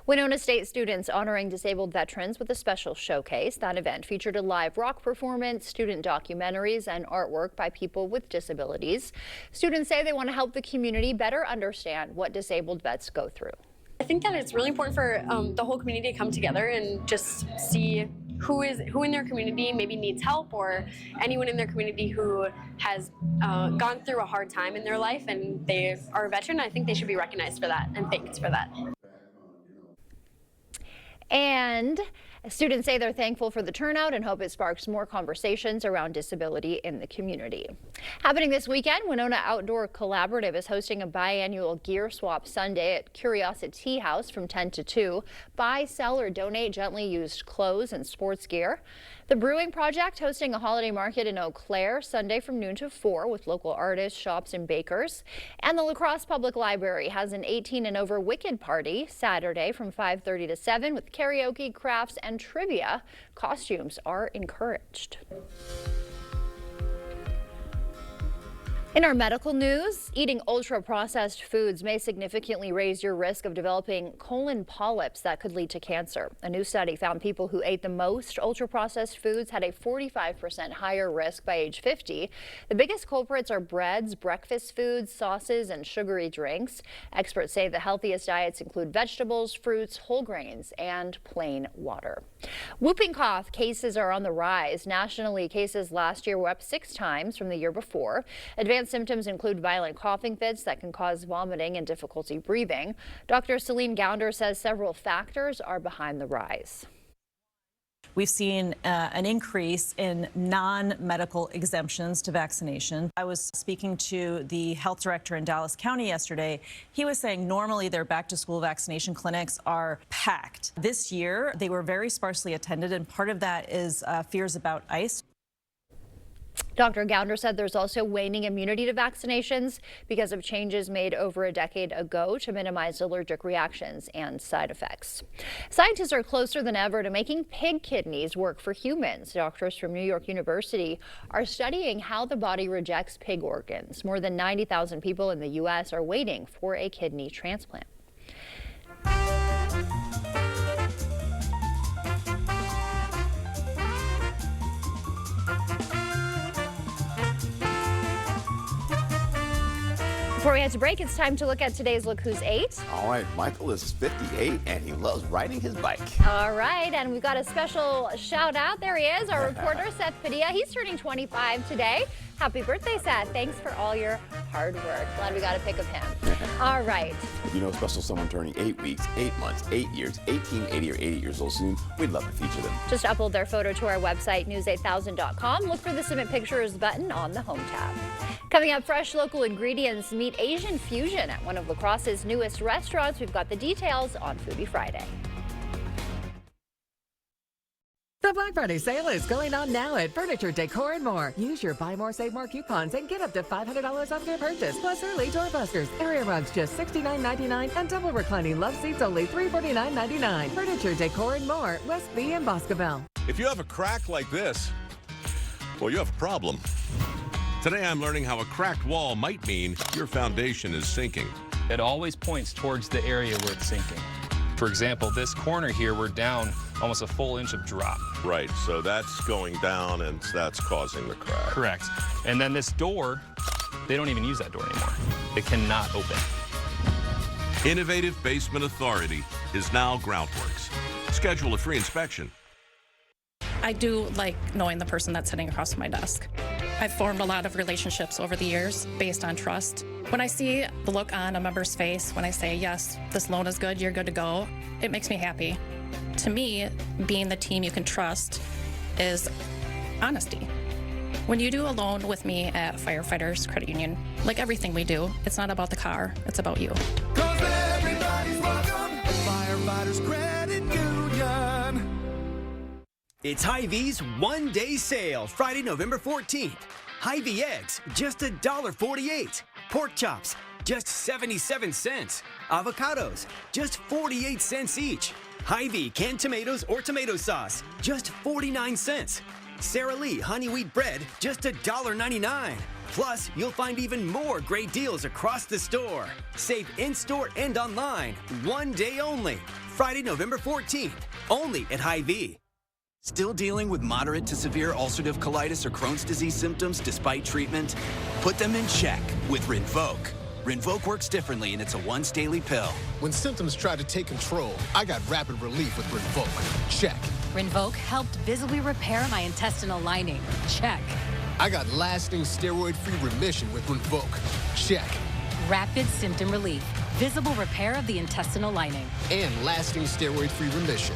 Winona State students honoring disabled veterans with a special showcase. That event featured a live rock performance, student documentaries, and artwork by people with disabilities. Students say they want to help the community better understand what disabled vets go through. I think that it's really important for the whole community to come together and just see who in their community maybe needs help, or anyone in their community who has gone through a hard time in their life and they are a veteran. I think they should be recognized for that and thanked for that. And students say they're thankful for the turnout and hope it sparks more conversations around disability in the community. Happening this weekend, Winona Outdoor Collaborative is hosting a biannual gear swap Sunday at Curiosity House from 10 to 2. Buy, sell, or donate gently used clothes and sports gear. The Brewing Project hosting a holiday market in Eau Claire Sunday from noon to 4 with local artists, shops, and bakers. And the La Crosse Public Library has an 18 and over Wicked Party Saturday from 5:30 to 7 with karaoke, crafts, and trivia. Costumes are encouraged. In our medical news, eating ultra-processed foods may significantly raise your risk of developing colon polyps that could lead to cancer. A new study found people who ate the most ultra-processed foods had a 45% higher risk by age 50. The biggest culprits are breads, breakfast foods, sauces, and sugary drinks. Experts say the healthiest diets include vegetables, fruits, whole grains, and plain water. Whooping cough cases are on the rise. Nationally, cases last year were up 6 times from the year before. Advanced symptoms include violent coughing fits that can cause vomiting and difficulty breathing. Dr. Celine Gounder says several factors are behind the rise. We've seen an increase in non-medical exemptions to vaccination. I was speaking to the health director in Dallas County yesterday. He was saying normally their back-to-school vaccination clinics are packed. This year, they were very sparsely attended, and part of that is fears about ICE. Dr. Gounder said there's also waning immunity to vaccinations because of changes made over a decade ago to minimize allergic reactions and side effects. Scientists are closer than ever to making pig kidneys work for humans. Doctors from New York University are studying how the body rejects pig organs. More than 90,000 people in the U.S. are waiting for a kidney transplant. Before we head to break, it's time to look at today's Look Who's 8. All right, Michael is 58 and he loves riding his bike. All right, and we've got a special shout out. There he is, our reporter, Seth Padilla. He's turning 25 today. Happy birthday, Seth. Thanks for all your hard work. Glad we got a pic of him. All right. If you know a special someone turning 8 weeks, 8 months, 8 years, 18, 80, or 80 years old soon, we'd love to feature them. Just upload their photo to our website, news8000.com. Look for the Submit Pictures button on the home tab. Coming up, fresh local ingredients meet Asian fusion at one of La Crosse's newest restaurants. We've got the details on Foodie Friday. The Black Friday sale is going on now at Furniture, Decor & More. Use your Buy More, Save More coupons and get up to $500 off your purchase. Plus early doorbusters, area rugs just $69.99 and double reclining love seats only $349.99. Furniture, Decor & More, West B and Boscobel. If you have a crack like this, well, you have a problem. Today I'm learning how a cracked wall might mean your foundation is sinking. It always points towards the area where it's sinking. For example, this corner here, we're down almost a full inch of drop. Right, so that's going down and that's causing the crack. Correct. And then this door, they don't even use that door anymore. It cannot open. Innovative Basement Authority is now Groundworks. Schedule a free inspection. I do like knowing the person that's sitting across from my desk. I've formed a lot of relationships over the years based on trust. When I see the look on a member's face, when I say, yes, this loan is good, you're good to go, it makes me happy. To me, being the team you can trust is honesty. When you do a loan with me at Firefighters Credit Union, like everything we do, it's not about the car, it's about you. 'Cause everybody's welcome at Firefighters Credit Union. It's Hy-Vee's one-day sale, Friday, November 14th. Hy-Vee eggs, just $1.48. Pork chops, just 77 cents. Avocados, just 48 cents each. Hy-Vee canned tomatoes or tomato sauce, just 49 cents. Sara Lee honey wheat bread, just $1.99. Plus, you'll find even more great deals across the store. Save in-store and online, one day only. Friday, November 14th, only at Hy-Vee. Still dealing with moderate to severe ulcerative colitis or Crohn's disease symptoms despite treatment? Put them in check with Rinvoq. Rinvoq works differently, and it's a once-daily pill. When symptoms try to take control, I got rapid relief with Rinvoq. Check. Rinvoq helped visibly repair my intestinal lining. Check. I got lasting steroid-free remission with Rinvoq. Check. Rapid symptom relief. Visible repair of the intestinal lining. And lasting steroid-free remission.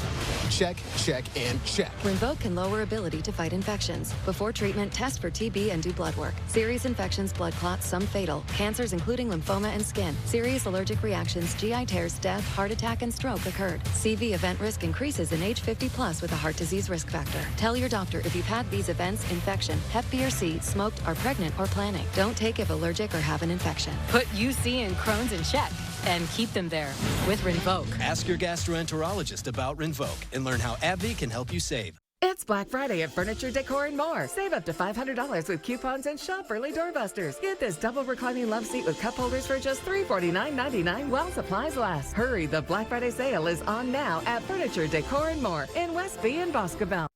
Check, check, and check. Rinvoq can lower ability to fight infections. Before treatment, test for TB and do blood work. Serious infections, blood clots, some fatal. Cancers including lymphoma and skin. Serious allergic reactions, GI tears, death, heart attack, and stroke occurred. CV event risk increases in age 50+ with a heart disease risk factor. Tell your doctor if you've had these events, infection, Hep B or C, smoked, are pregnant, or planning. Don't take if allergic or have an infection. Put UC and Crohn's in check and keep them there with Rinvoq. Ask your gastroenterologist about Rinvoq and learn how AbbVie can help you save. It's Black Friday at Furniture Decor and More. Save up to $500 with coupons and shop early doorbusters. Get this double reclining love seat with cup holders for just $349.99 while supplies last. Hurry, the Black Friday sale is on now at Furniture Decor and More in Westby and Boscobel.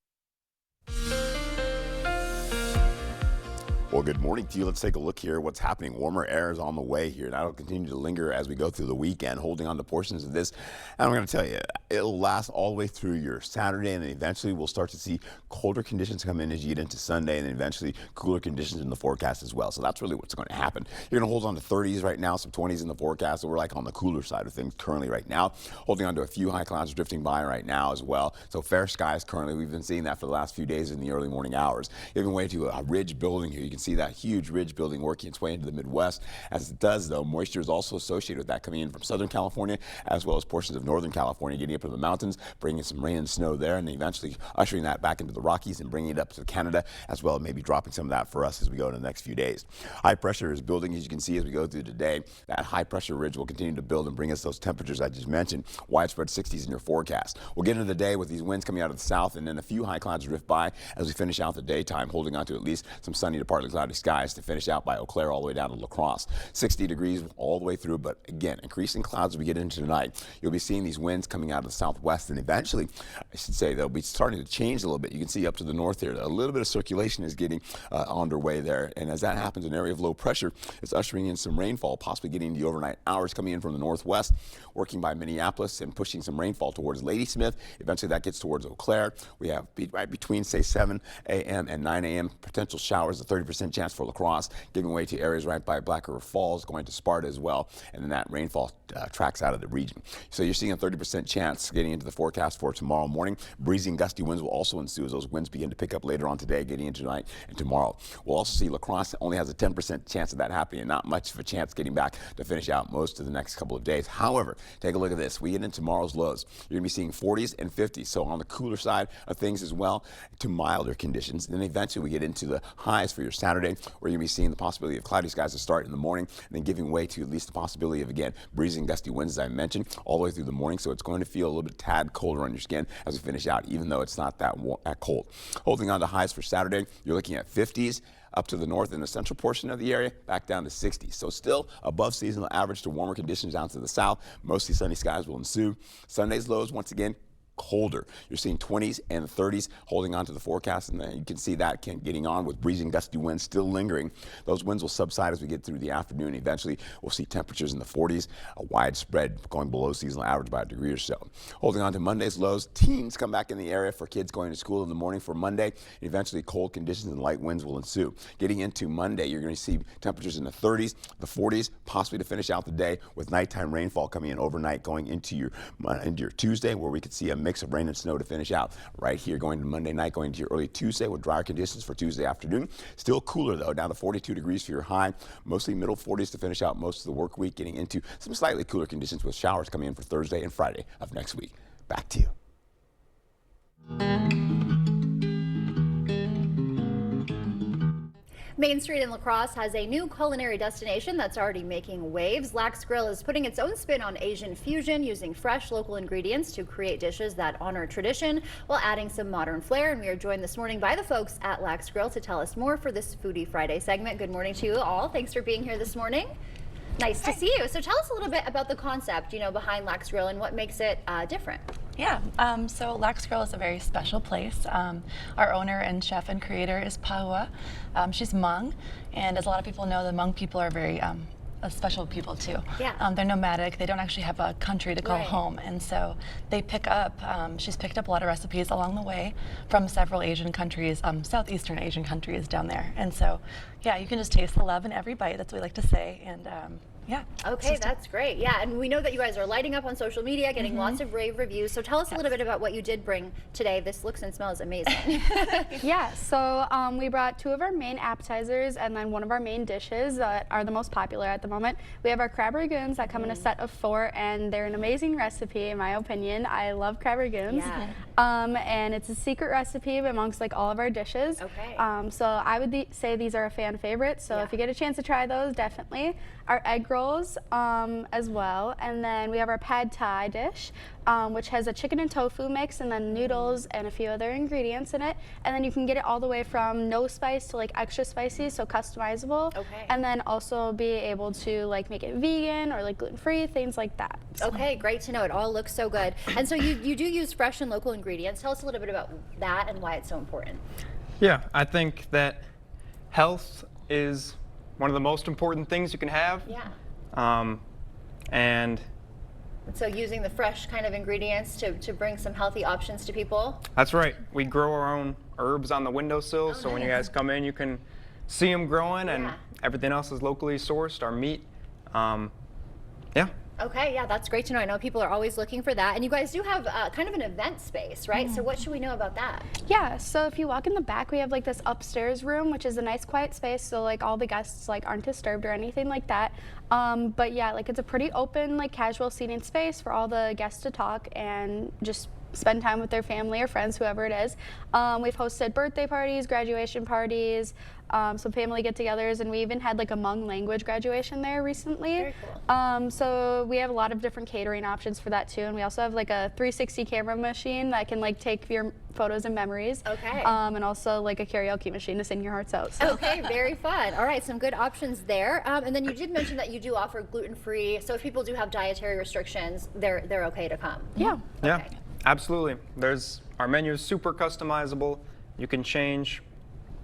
Well, good morning to you. Let's take a look here. What's happening? Warmer air is on the way here. That'll continue to linger as we go through the weekend, holding on to portions of this. And I'm going to tell you, it'll last all the way through your Saturday, and then eventually we'll start to see colder conditions come in as you get into Sunday, and then eventually cooler conditions in the forecast as well. So that's really what's going to happen. You're going to hold on to 30s right now, some 20s in the forecast. So we're like on the cooler side of things currently right now, holding on to a few high clouds drifting by right now as well. So fair skies currently. We've been seeing that for the last few days in the early morning hours. Giving way to a ridge building here. You can see that huge ridge building working its way into the Midwest. As it does, though, moisture is also associated with that coming in from Southern California as well as portions of Northern California, getting up to the mountains, bringing some rain and snow there, and then eventually ushering that back into the Rockies and bringing it up to Canada as well, and maybe dropping some of that for us as we go in the next few days. High pressure is building, as you can see as we go through today. That high pressure ridge will continue to build and bring us those temperatures I just mentioned. Widespread 60s in your forecast. We'll get into the day with these winds coming out of the south, and then a few high clouds drift by as we finish out the daytime, holding on to at least some sunny to partly cloudy skies to finish out by Eau Claire all the way down to La Crosse. 60 degrees all the way through, but again, increasing clouds as we get into tonight. You'll be seeing these winds coming out of the southwest, and eventually, I should say, they'll be starting to change a little bit. You can see up to the north here, a little bit of circulation is getting underway there, and as that happens, an area of low pressure is ushering in some rainfall, possibly getting the overnight hours coming in from the northwest, working by Minneapolis and pushing some rainfall towards Ladysmith. Eventually, that gets towards Eau Claire. We have right between, say, 7 a.m. and 9 a.m. potential showers, a 30% chance for La Crosse, giving way to areas right by Black River Falls, going to Sparta as well, and then that rainfall tracks out of the region. So you're seeing a 30% chance getting into the forecast for tomorrow morning. Breezy and gusty winds will also ensue as those winds begin to pick up later on today, getting into tonight and tomorrow. We'll also see La Crosse only has a 10% chance of that happening, and not much of a chance getting back to finish out most of the next couple of days. However, take a look at this. We get into tomorrow's lows. You're going to be seeing 40s and 50s, so on the cooler side of things as well, to milder conditions. And then eventually we get into the highs for your Saturday, where you're going to be seeing the possibility of cloudy skies to start in the morning, and then giving way to at least the possibility of, again, breezy and gusty winds, as I mentioned, all the way through the morning. So it's going to feel a little bit tad colder on your skin as we finish out, even though it's not that cold. Holding on to highs for Saturday, you're looking at 50s up to the north in the central portion of the area, back down to 60s. So still above seasonal average to warmer conditions down to the south. Mostly sunny skies will ensue. Sunday's lows, once again, colder. You're seeing 20s and 30s holding on to the forecast, and then you can see that getting on with breezy and gusty winds still lingering. Those winds will subside as we get through the afternoon. Eventually, we'll see temperatures in the 40s, a widespread going below seasonal average by a degree or so. Holding on to Monday's lows, teens come back in the area for kids going to school in the morning for Monday. And eventually, cold conditions and light winds will ensue. Getting into Monday, you're going to see temperatures in the 30s, the 40s, possibly to finish out the day with nighttime rainfall coming in overnight going into your Tuesday, where we could see a mix of rain and snow to finish out. Right here going to Monday night, going to your early Tuesday with drier conditions for Tuesday afternoon. Still cooler though, down to 42 degrees for your high. Mostly middle 40s to finish out most of the work week, getting into some slightly cooler conditions with showers coming in for Thursday and Friday of next week. Back to you. Main Street in La Crosse has a new culinary destination that's already making waves. Lax Grill is putting its own spin on Asian fusion, using fresh local ingredients to create dishes that honor tradition while adding some modern flair. And we are joined this morning by the folks at Lax Grill to tell us more for this Foodie Friday segment. Good morning to you all. Thanks for being here this morning. Nice to see you. So tell us a little bit about the concept, behind Lax Grill and what makes it different. Yeah, so Lax Grill is a very special place. Our owner and chef and creator is Pahua. She's Hmong, and as a lot of people know, the Hmong people are very special people too. Yeah. They're nomadic. They don't actually have a country to call Right. home, and so they pick up. She's picked up a lot of recipes along the way from several Asian countries, Southeastern Asian countries down there, and so yeah, you can just taste the love in every bite. That's what we like to say, and yeah. Okay, that's great. Yeah, and we know that you guys are lighting up on social media, getting lots of rave reviews. So tell us a little bit about what you did bring today. This looks and smells amazing. Yeah, so we brought 2 of our main appetizers and then 1 of our main dishes that are the most popular at the moment. We have our crab ragoons that come in a set of 4, and they're an amazing recipe in my opinion. I love crab ragoons. Yeah. And it's a secret recipe amongst like all of our dishes. Okay. So I would say these are a fan favorite. So if you get a chance to try those, definitely. Our egg rolls as well, and then we have our pad thai dish, which has a chicken and tofu mix, and then noodles and a few other ingredients in it. And then you can get it all the way from no spice to like extra spicy, so customizable. Okay. And then also be able to like make it vegan or like gluten-free, things like that. So. Okay, great to know. It all looks so good. And so you do use fresh and local ingredients. Tell us a little bit about that and why it's so important. Yeah, I think that health is one of the most important things you can have. Yeah. And so using the fresh kind of ingredients to bring some healthy options to people. that's right. We grow our own herbs on the windowsill, so when you guys come in, you can see them growing, and everything else is locally sourced. Our meat, yeah. Okay, yeah, that's great to know. I know people are always looking for that. And you guys do have kind of an event space, right? So what should we know about that? Yeah, so if you walk in the back, we have like this upstairs room, which is a nice quiet space, so like all the guests like aren't disturbed or anything like that. But yeah, like it's a pretty open, like casual seating space for all the guests to talk and just spend time with their family or friends, whoever it is. We've hosted birthday parties, graduation parties, some family get-togethers, and we even had like a Hmong language graduation there recently. Very cool. So we have a lot of different catering options for that too, and we also have like a 360 camera machine that can like take your photos and memories. Okay. And also like a karaoke machine to sing your hearts out. So. Okay, very fun. All right, some good options there. And then you did mention that you do offer gluten-free, so if people do have dietary restrictions, they're okay to come. Yeah. Yeah, Okay. absolutely. Our menu is super customizable. You can change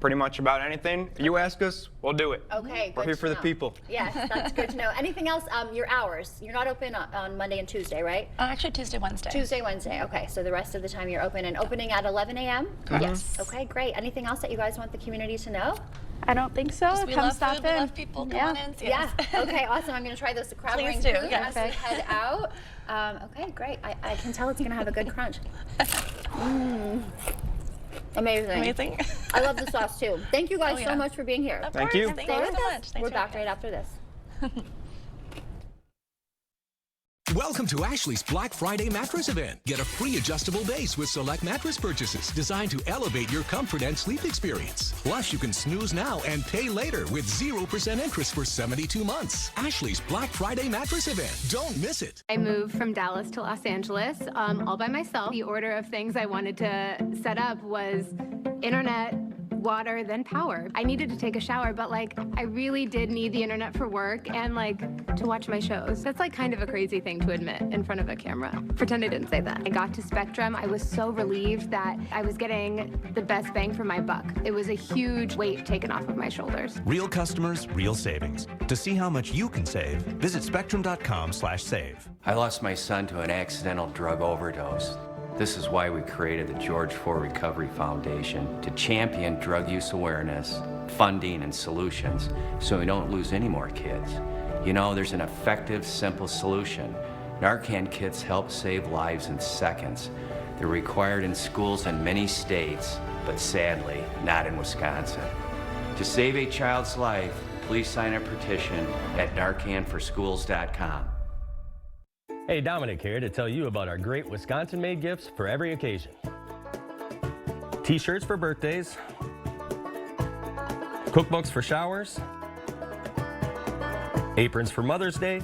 pretty much about anything. You ask us, we'll do it. Okay, We're good here to for the know. people. Yes, that's good to know. Anything else? Your hours. You're not open on Monday and Tuesday, right? Actually, Tuesday, Wednesday. Tuesday, Wednesday. Okay, so the rest of the time you're open, and opening at 11 a.m.? Yes. Okay, great. Anything else that you guys want the community to know? I don't think so. Just we Come love stop food, we in. love people. Come on in, see us. Yeah. Okay, awesome. I'm going to try those crab Please rangoon do, yes. as we head out. Okay, great. I can tell it's going to have a good crunch. Amazing. Amazing. I love the sauce too. Thank you guys Oh, so yeah. much for being here. Of Thank course. you. Thank Stay you with so us. much. Thanks We're for back having right after this. Welcome to Ashley's Black Friday mattress event. Get a free adjustable base with select mattress purchases designed to elevate your comfort and sleep experience. Plus, you can snooze now and pay later with 0% interest for 72 months. Ashley's Black Friday mattress event. Don't miss it. I moved from Dallas to Los Angeles all by myself. The order of things I wanted to set up was internet, water, then power. I needed to take a shower, but like I really did need the internet for work and like to watch my shows. That's like kind of a crazy thing to admit in front of a camera. Pretend I didn't say that. I got to Spectrum. I was so relieved that I was getting the best bang for my buck. It was a huge weight taken off of my shoulders. Real customers, real savings. To see how much you can save, visit spectrum.com/save. I lost my son to an accidental drug overdose. This is why we created the George Ford Recovery Foundation to champion drug use awareness, funding, and solutions so we don't lose any more kids. You know, there's an effective, simple solution. Narcan kits help save lives in seconds. They're required in schools in many states, but sadly, not in Wisconsin. To save a child's life, please sign a petition at NarcanForSchools.com. Hey, Dominic here to tell you about our great Wisconsin-made gifts for every occasion. T-shirts for birthdays, cookbooks for showers, aprons for Mother's Day,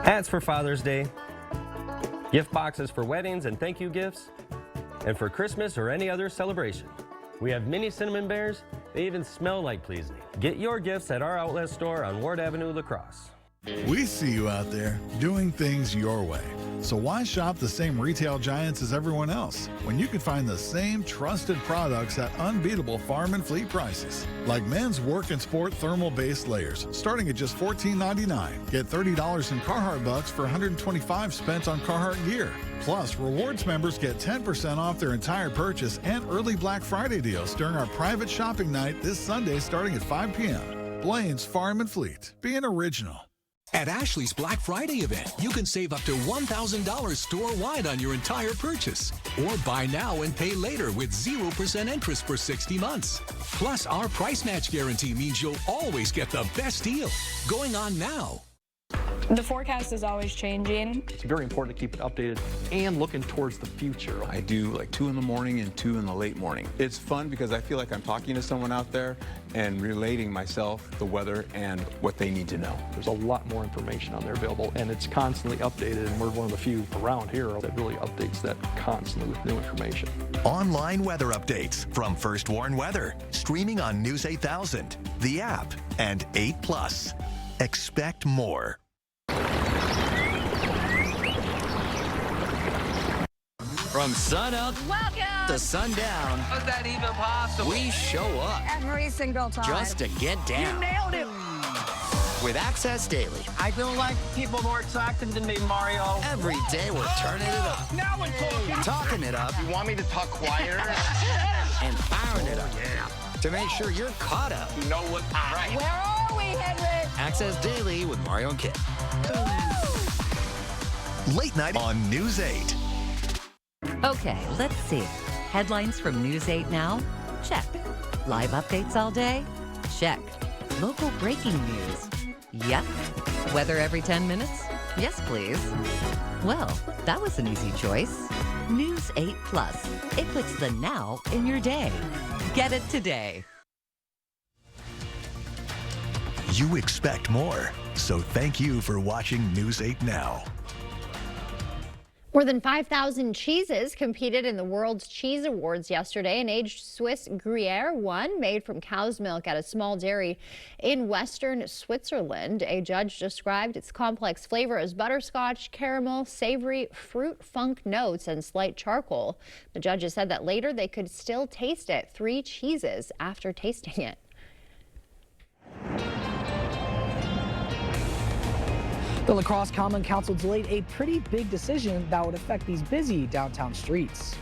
hats for Father's Day, gift boxes for weddings and thank you gifts, and for Christmas or any other celebration. We have mini cinnamon bears. They even smell like Please Me. Get your gifts at our outlet store on Ward Avenue, La Crosse. We see you out there doing things your way. So why shop the same retail giants as everyone else when you can find the same trusted products at unbeatable farm and fleet prices? Like men's work and sport thermal base layers, starting at just $14.99. Get $30 in Carhartt bucks for $125 spent on Carhartt gear. Plus, rewards members get 10% off their entire purchase and early Black Friday deals during our private shopping night this Sunday starting at 5 p.m. Blaine's Farm and Fleet. Be an original. At Ashley's Black Friday event, you can save up to $1,000 store-wide on your entire purchase. Or buy now and pay later with 0% interest for 60 months. Plus, our price match guarantee means you'll always get the best deal. Going on now. The forecast is always changing. It's very important to keep it updated and looking towards the future. I do like 2 in the morning and 2 in the late morning. It's fun because I feel like I'm talking to someone out there and relating myself, the weather, and what they need to know. There's a lot more information on there available, and it's constantly updated, and we're one of the few around here that really updates that constantly with new information. Online weather updates from First Warn Weather, streaming on News 8000, the app, and 8+. Expect more. From sun up to sundown, was that even possible? we show up Every single time. just to get down. You nailed it. With Access Daily. I feel like people more attractive than me, Mario. Every day we're turning it up. Now we're Talking it up. You want me to talk quieter? And firing it up. To make sure you're caught up. You know what's right. Where are we, Henry? Access Daily with Mario and Kit. Late night on News 8. Okay, let's see. Headlines from News 8 Now? Check. Live updates all day? Check. Local breaking news? Yep. Weather every 10 minutes? Yes, please. Well, that was an easy choice. News 8+. It puts the now in your day. Get it today. You expect more, so thank you for watching News 8 Now. More than 5,000 cheeses competed in the World's Cheese Awards yesterday. An aged Swiss Gruyere won, made from cow's milk at a small dairy in western Switzerland. A judge described its complex flavor as butterscotch, caramel, savory, fruit funk notes, and slight charcoal. The judges said that later they could still taste it 3 cheeses after tasting it. The La Crosse Common Council delayed a pretty big decision that would affect these busy downtown streets.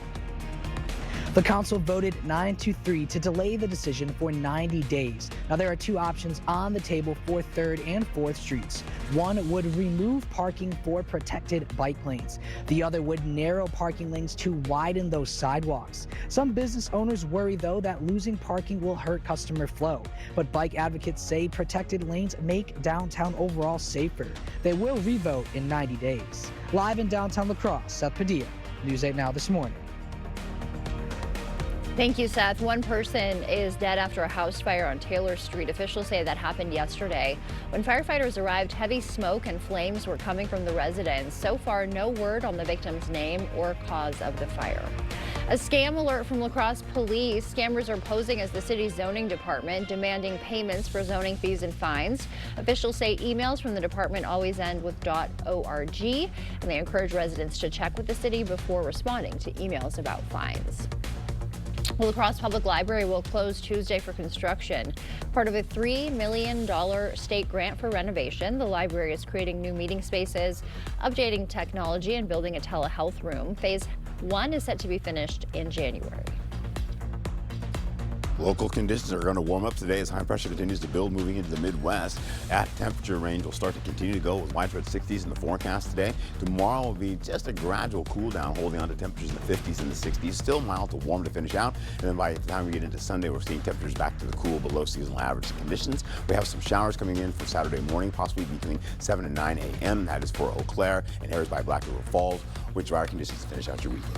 The council voted 9-3 to delay the decision for 90 days. Now, there are 2 options on the table for 3rd and 4th Streets. One would remove parking for protected bike lanes. The other would narrow parking lanes to widen those sidewalks. Some business owners worry, though, that losing parking will hurt customer flow. But bike advocates say protected lanes make downtown overall safer. They will revote in 90 days. Live in downtown La Crosse, Seth Padilla, News 8 Now this morning. Thank you, Seth. One person is dead after a house fire on Taylor Street. Officials say that happened yesterday. When firefighters arrived, heavy smoke and flames were coming from the residence. So far, no word on the victim's name or cause of the fire. A scam alert from La Crosse police. Scammers are posing as the city's zoning department, demanding payments for zoning fees and fines. Officials say emails from the department always end with .org, and they encourage residents to check with the city before responding to emails about fines. La Crosse Public Library will close Tuesday for construction. Part of a $3 million state grant for renovation, the library is creating new meeting spaces, updating technology, and building a telehealth room. Phase 1 is set to be finished in January. Local conditions are going to warm up today as high pressure continues to build moving into the Midwest. That temperature range will start to continue to go with widespread 60s in the forecast today. Tomorrow will be just a gradual cool down, holding on to temperatures in the 50s and the 60s. Still mild to warm to finish out. And then by the time we get into Sunday, we're seeing temperatures back to the cool below seasonal average conditions. We have some showers coming in for Saturday morning, possibly between 7 and 9 a.m. That is for Eau Claire and areas by Black River Falls, with drier conditions to finish out your weekend.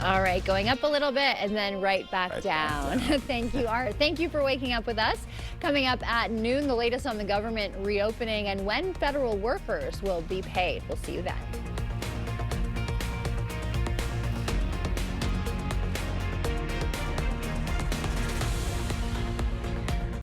All right, going up a little bit and then right back down. Thank you, Art. Thank you for waking up with us. Coming up at noon, the latest on the government reopening and when federal workers will be paid. We'll see you then.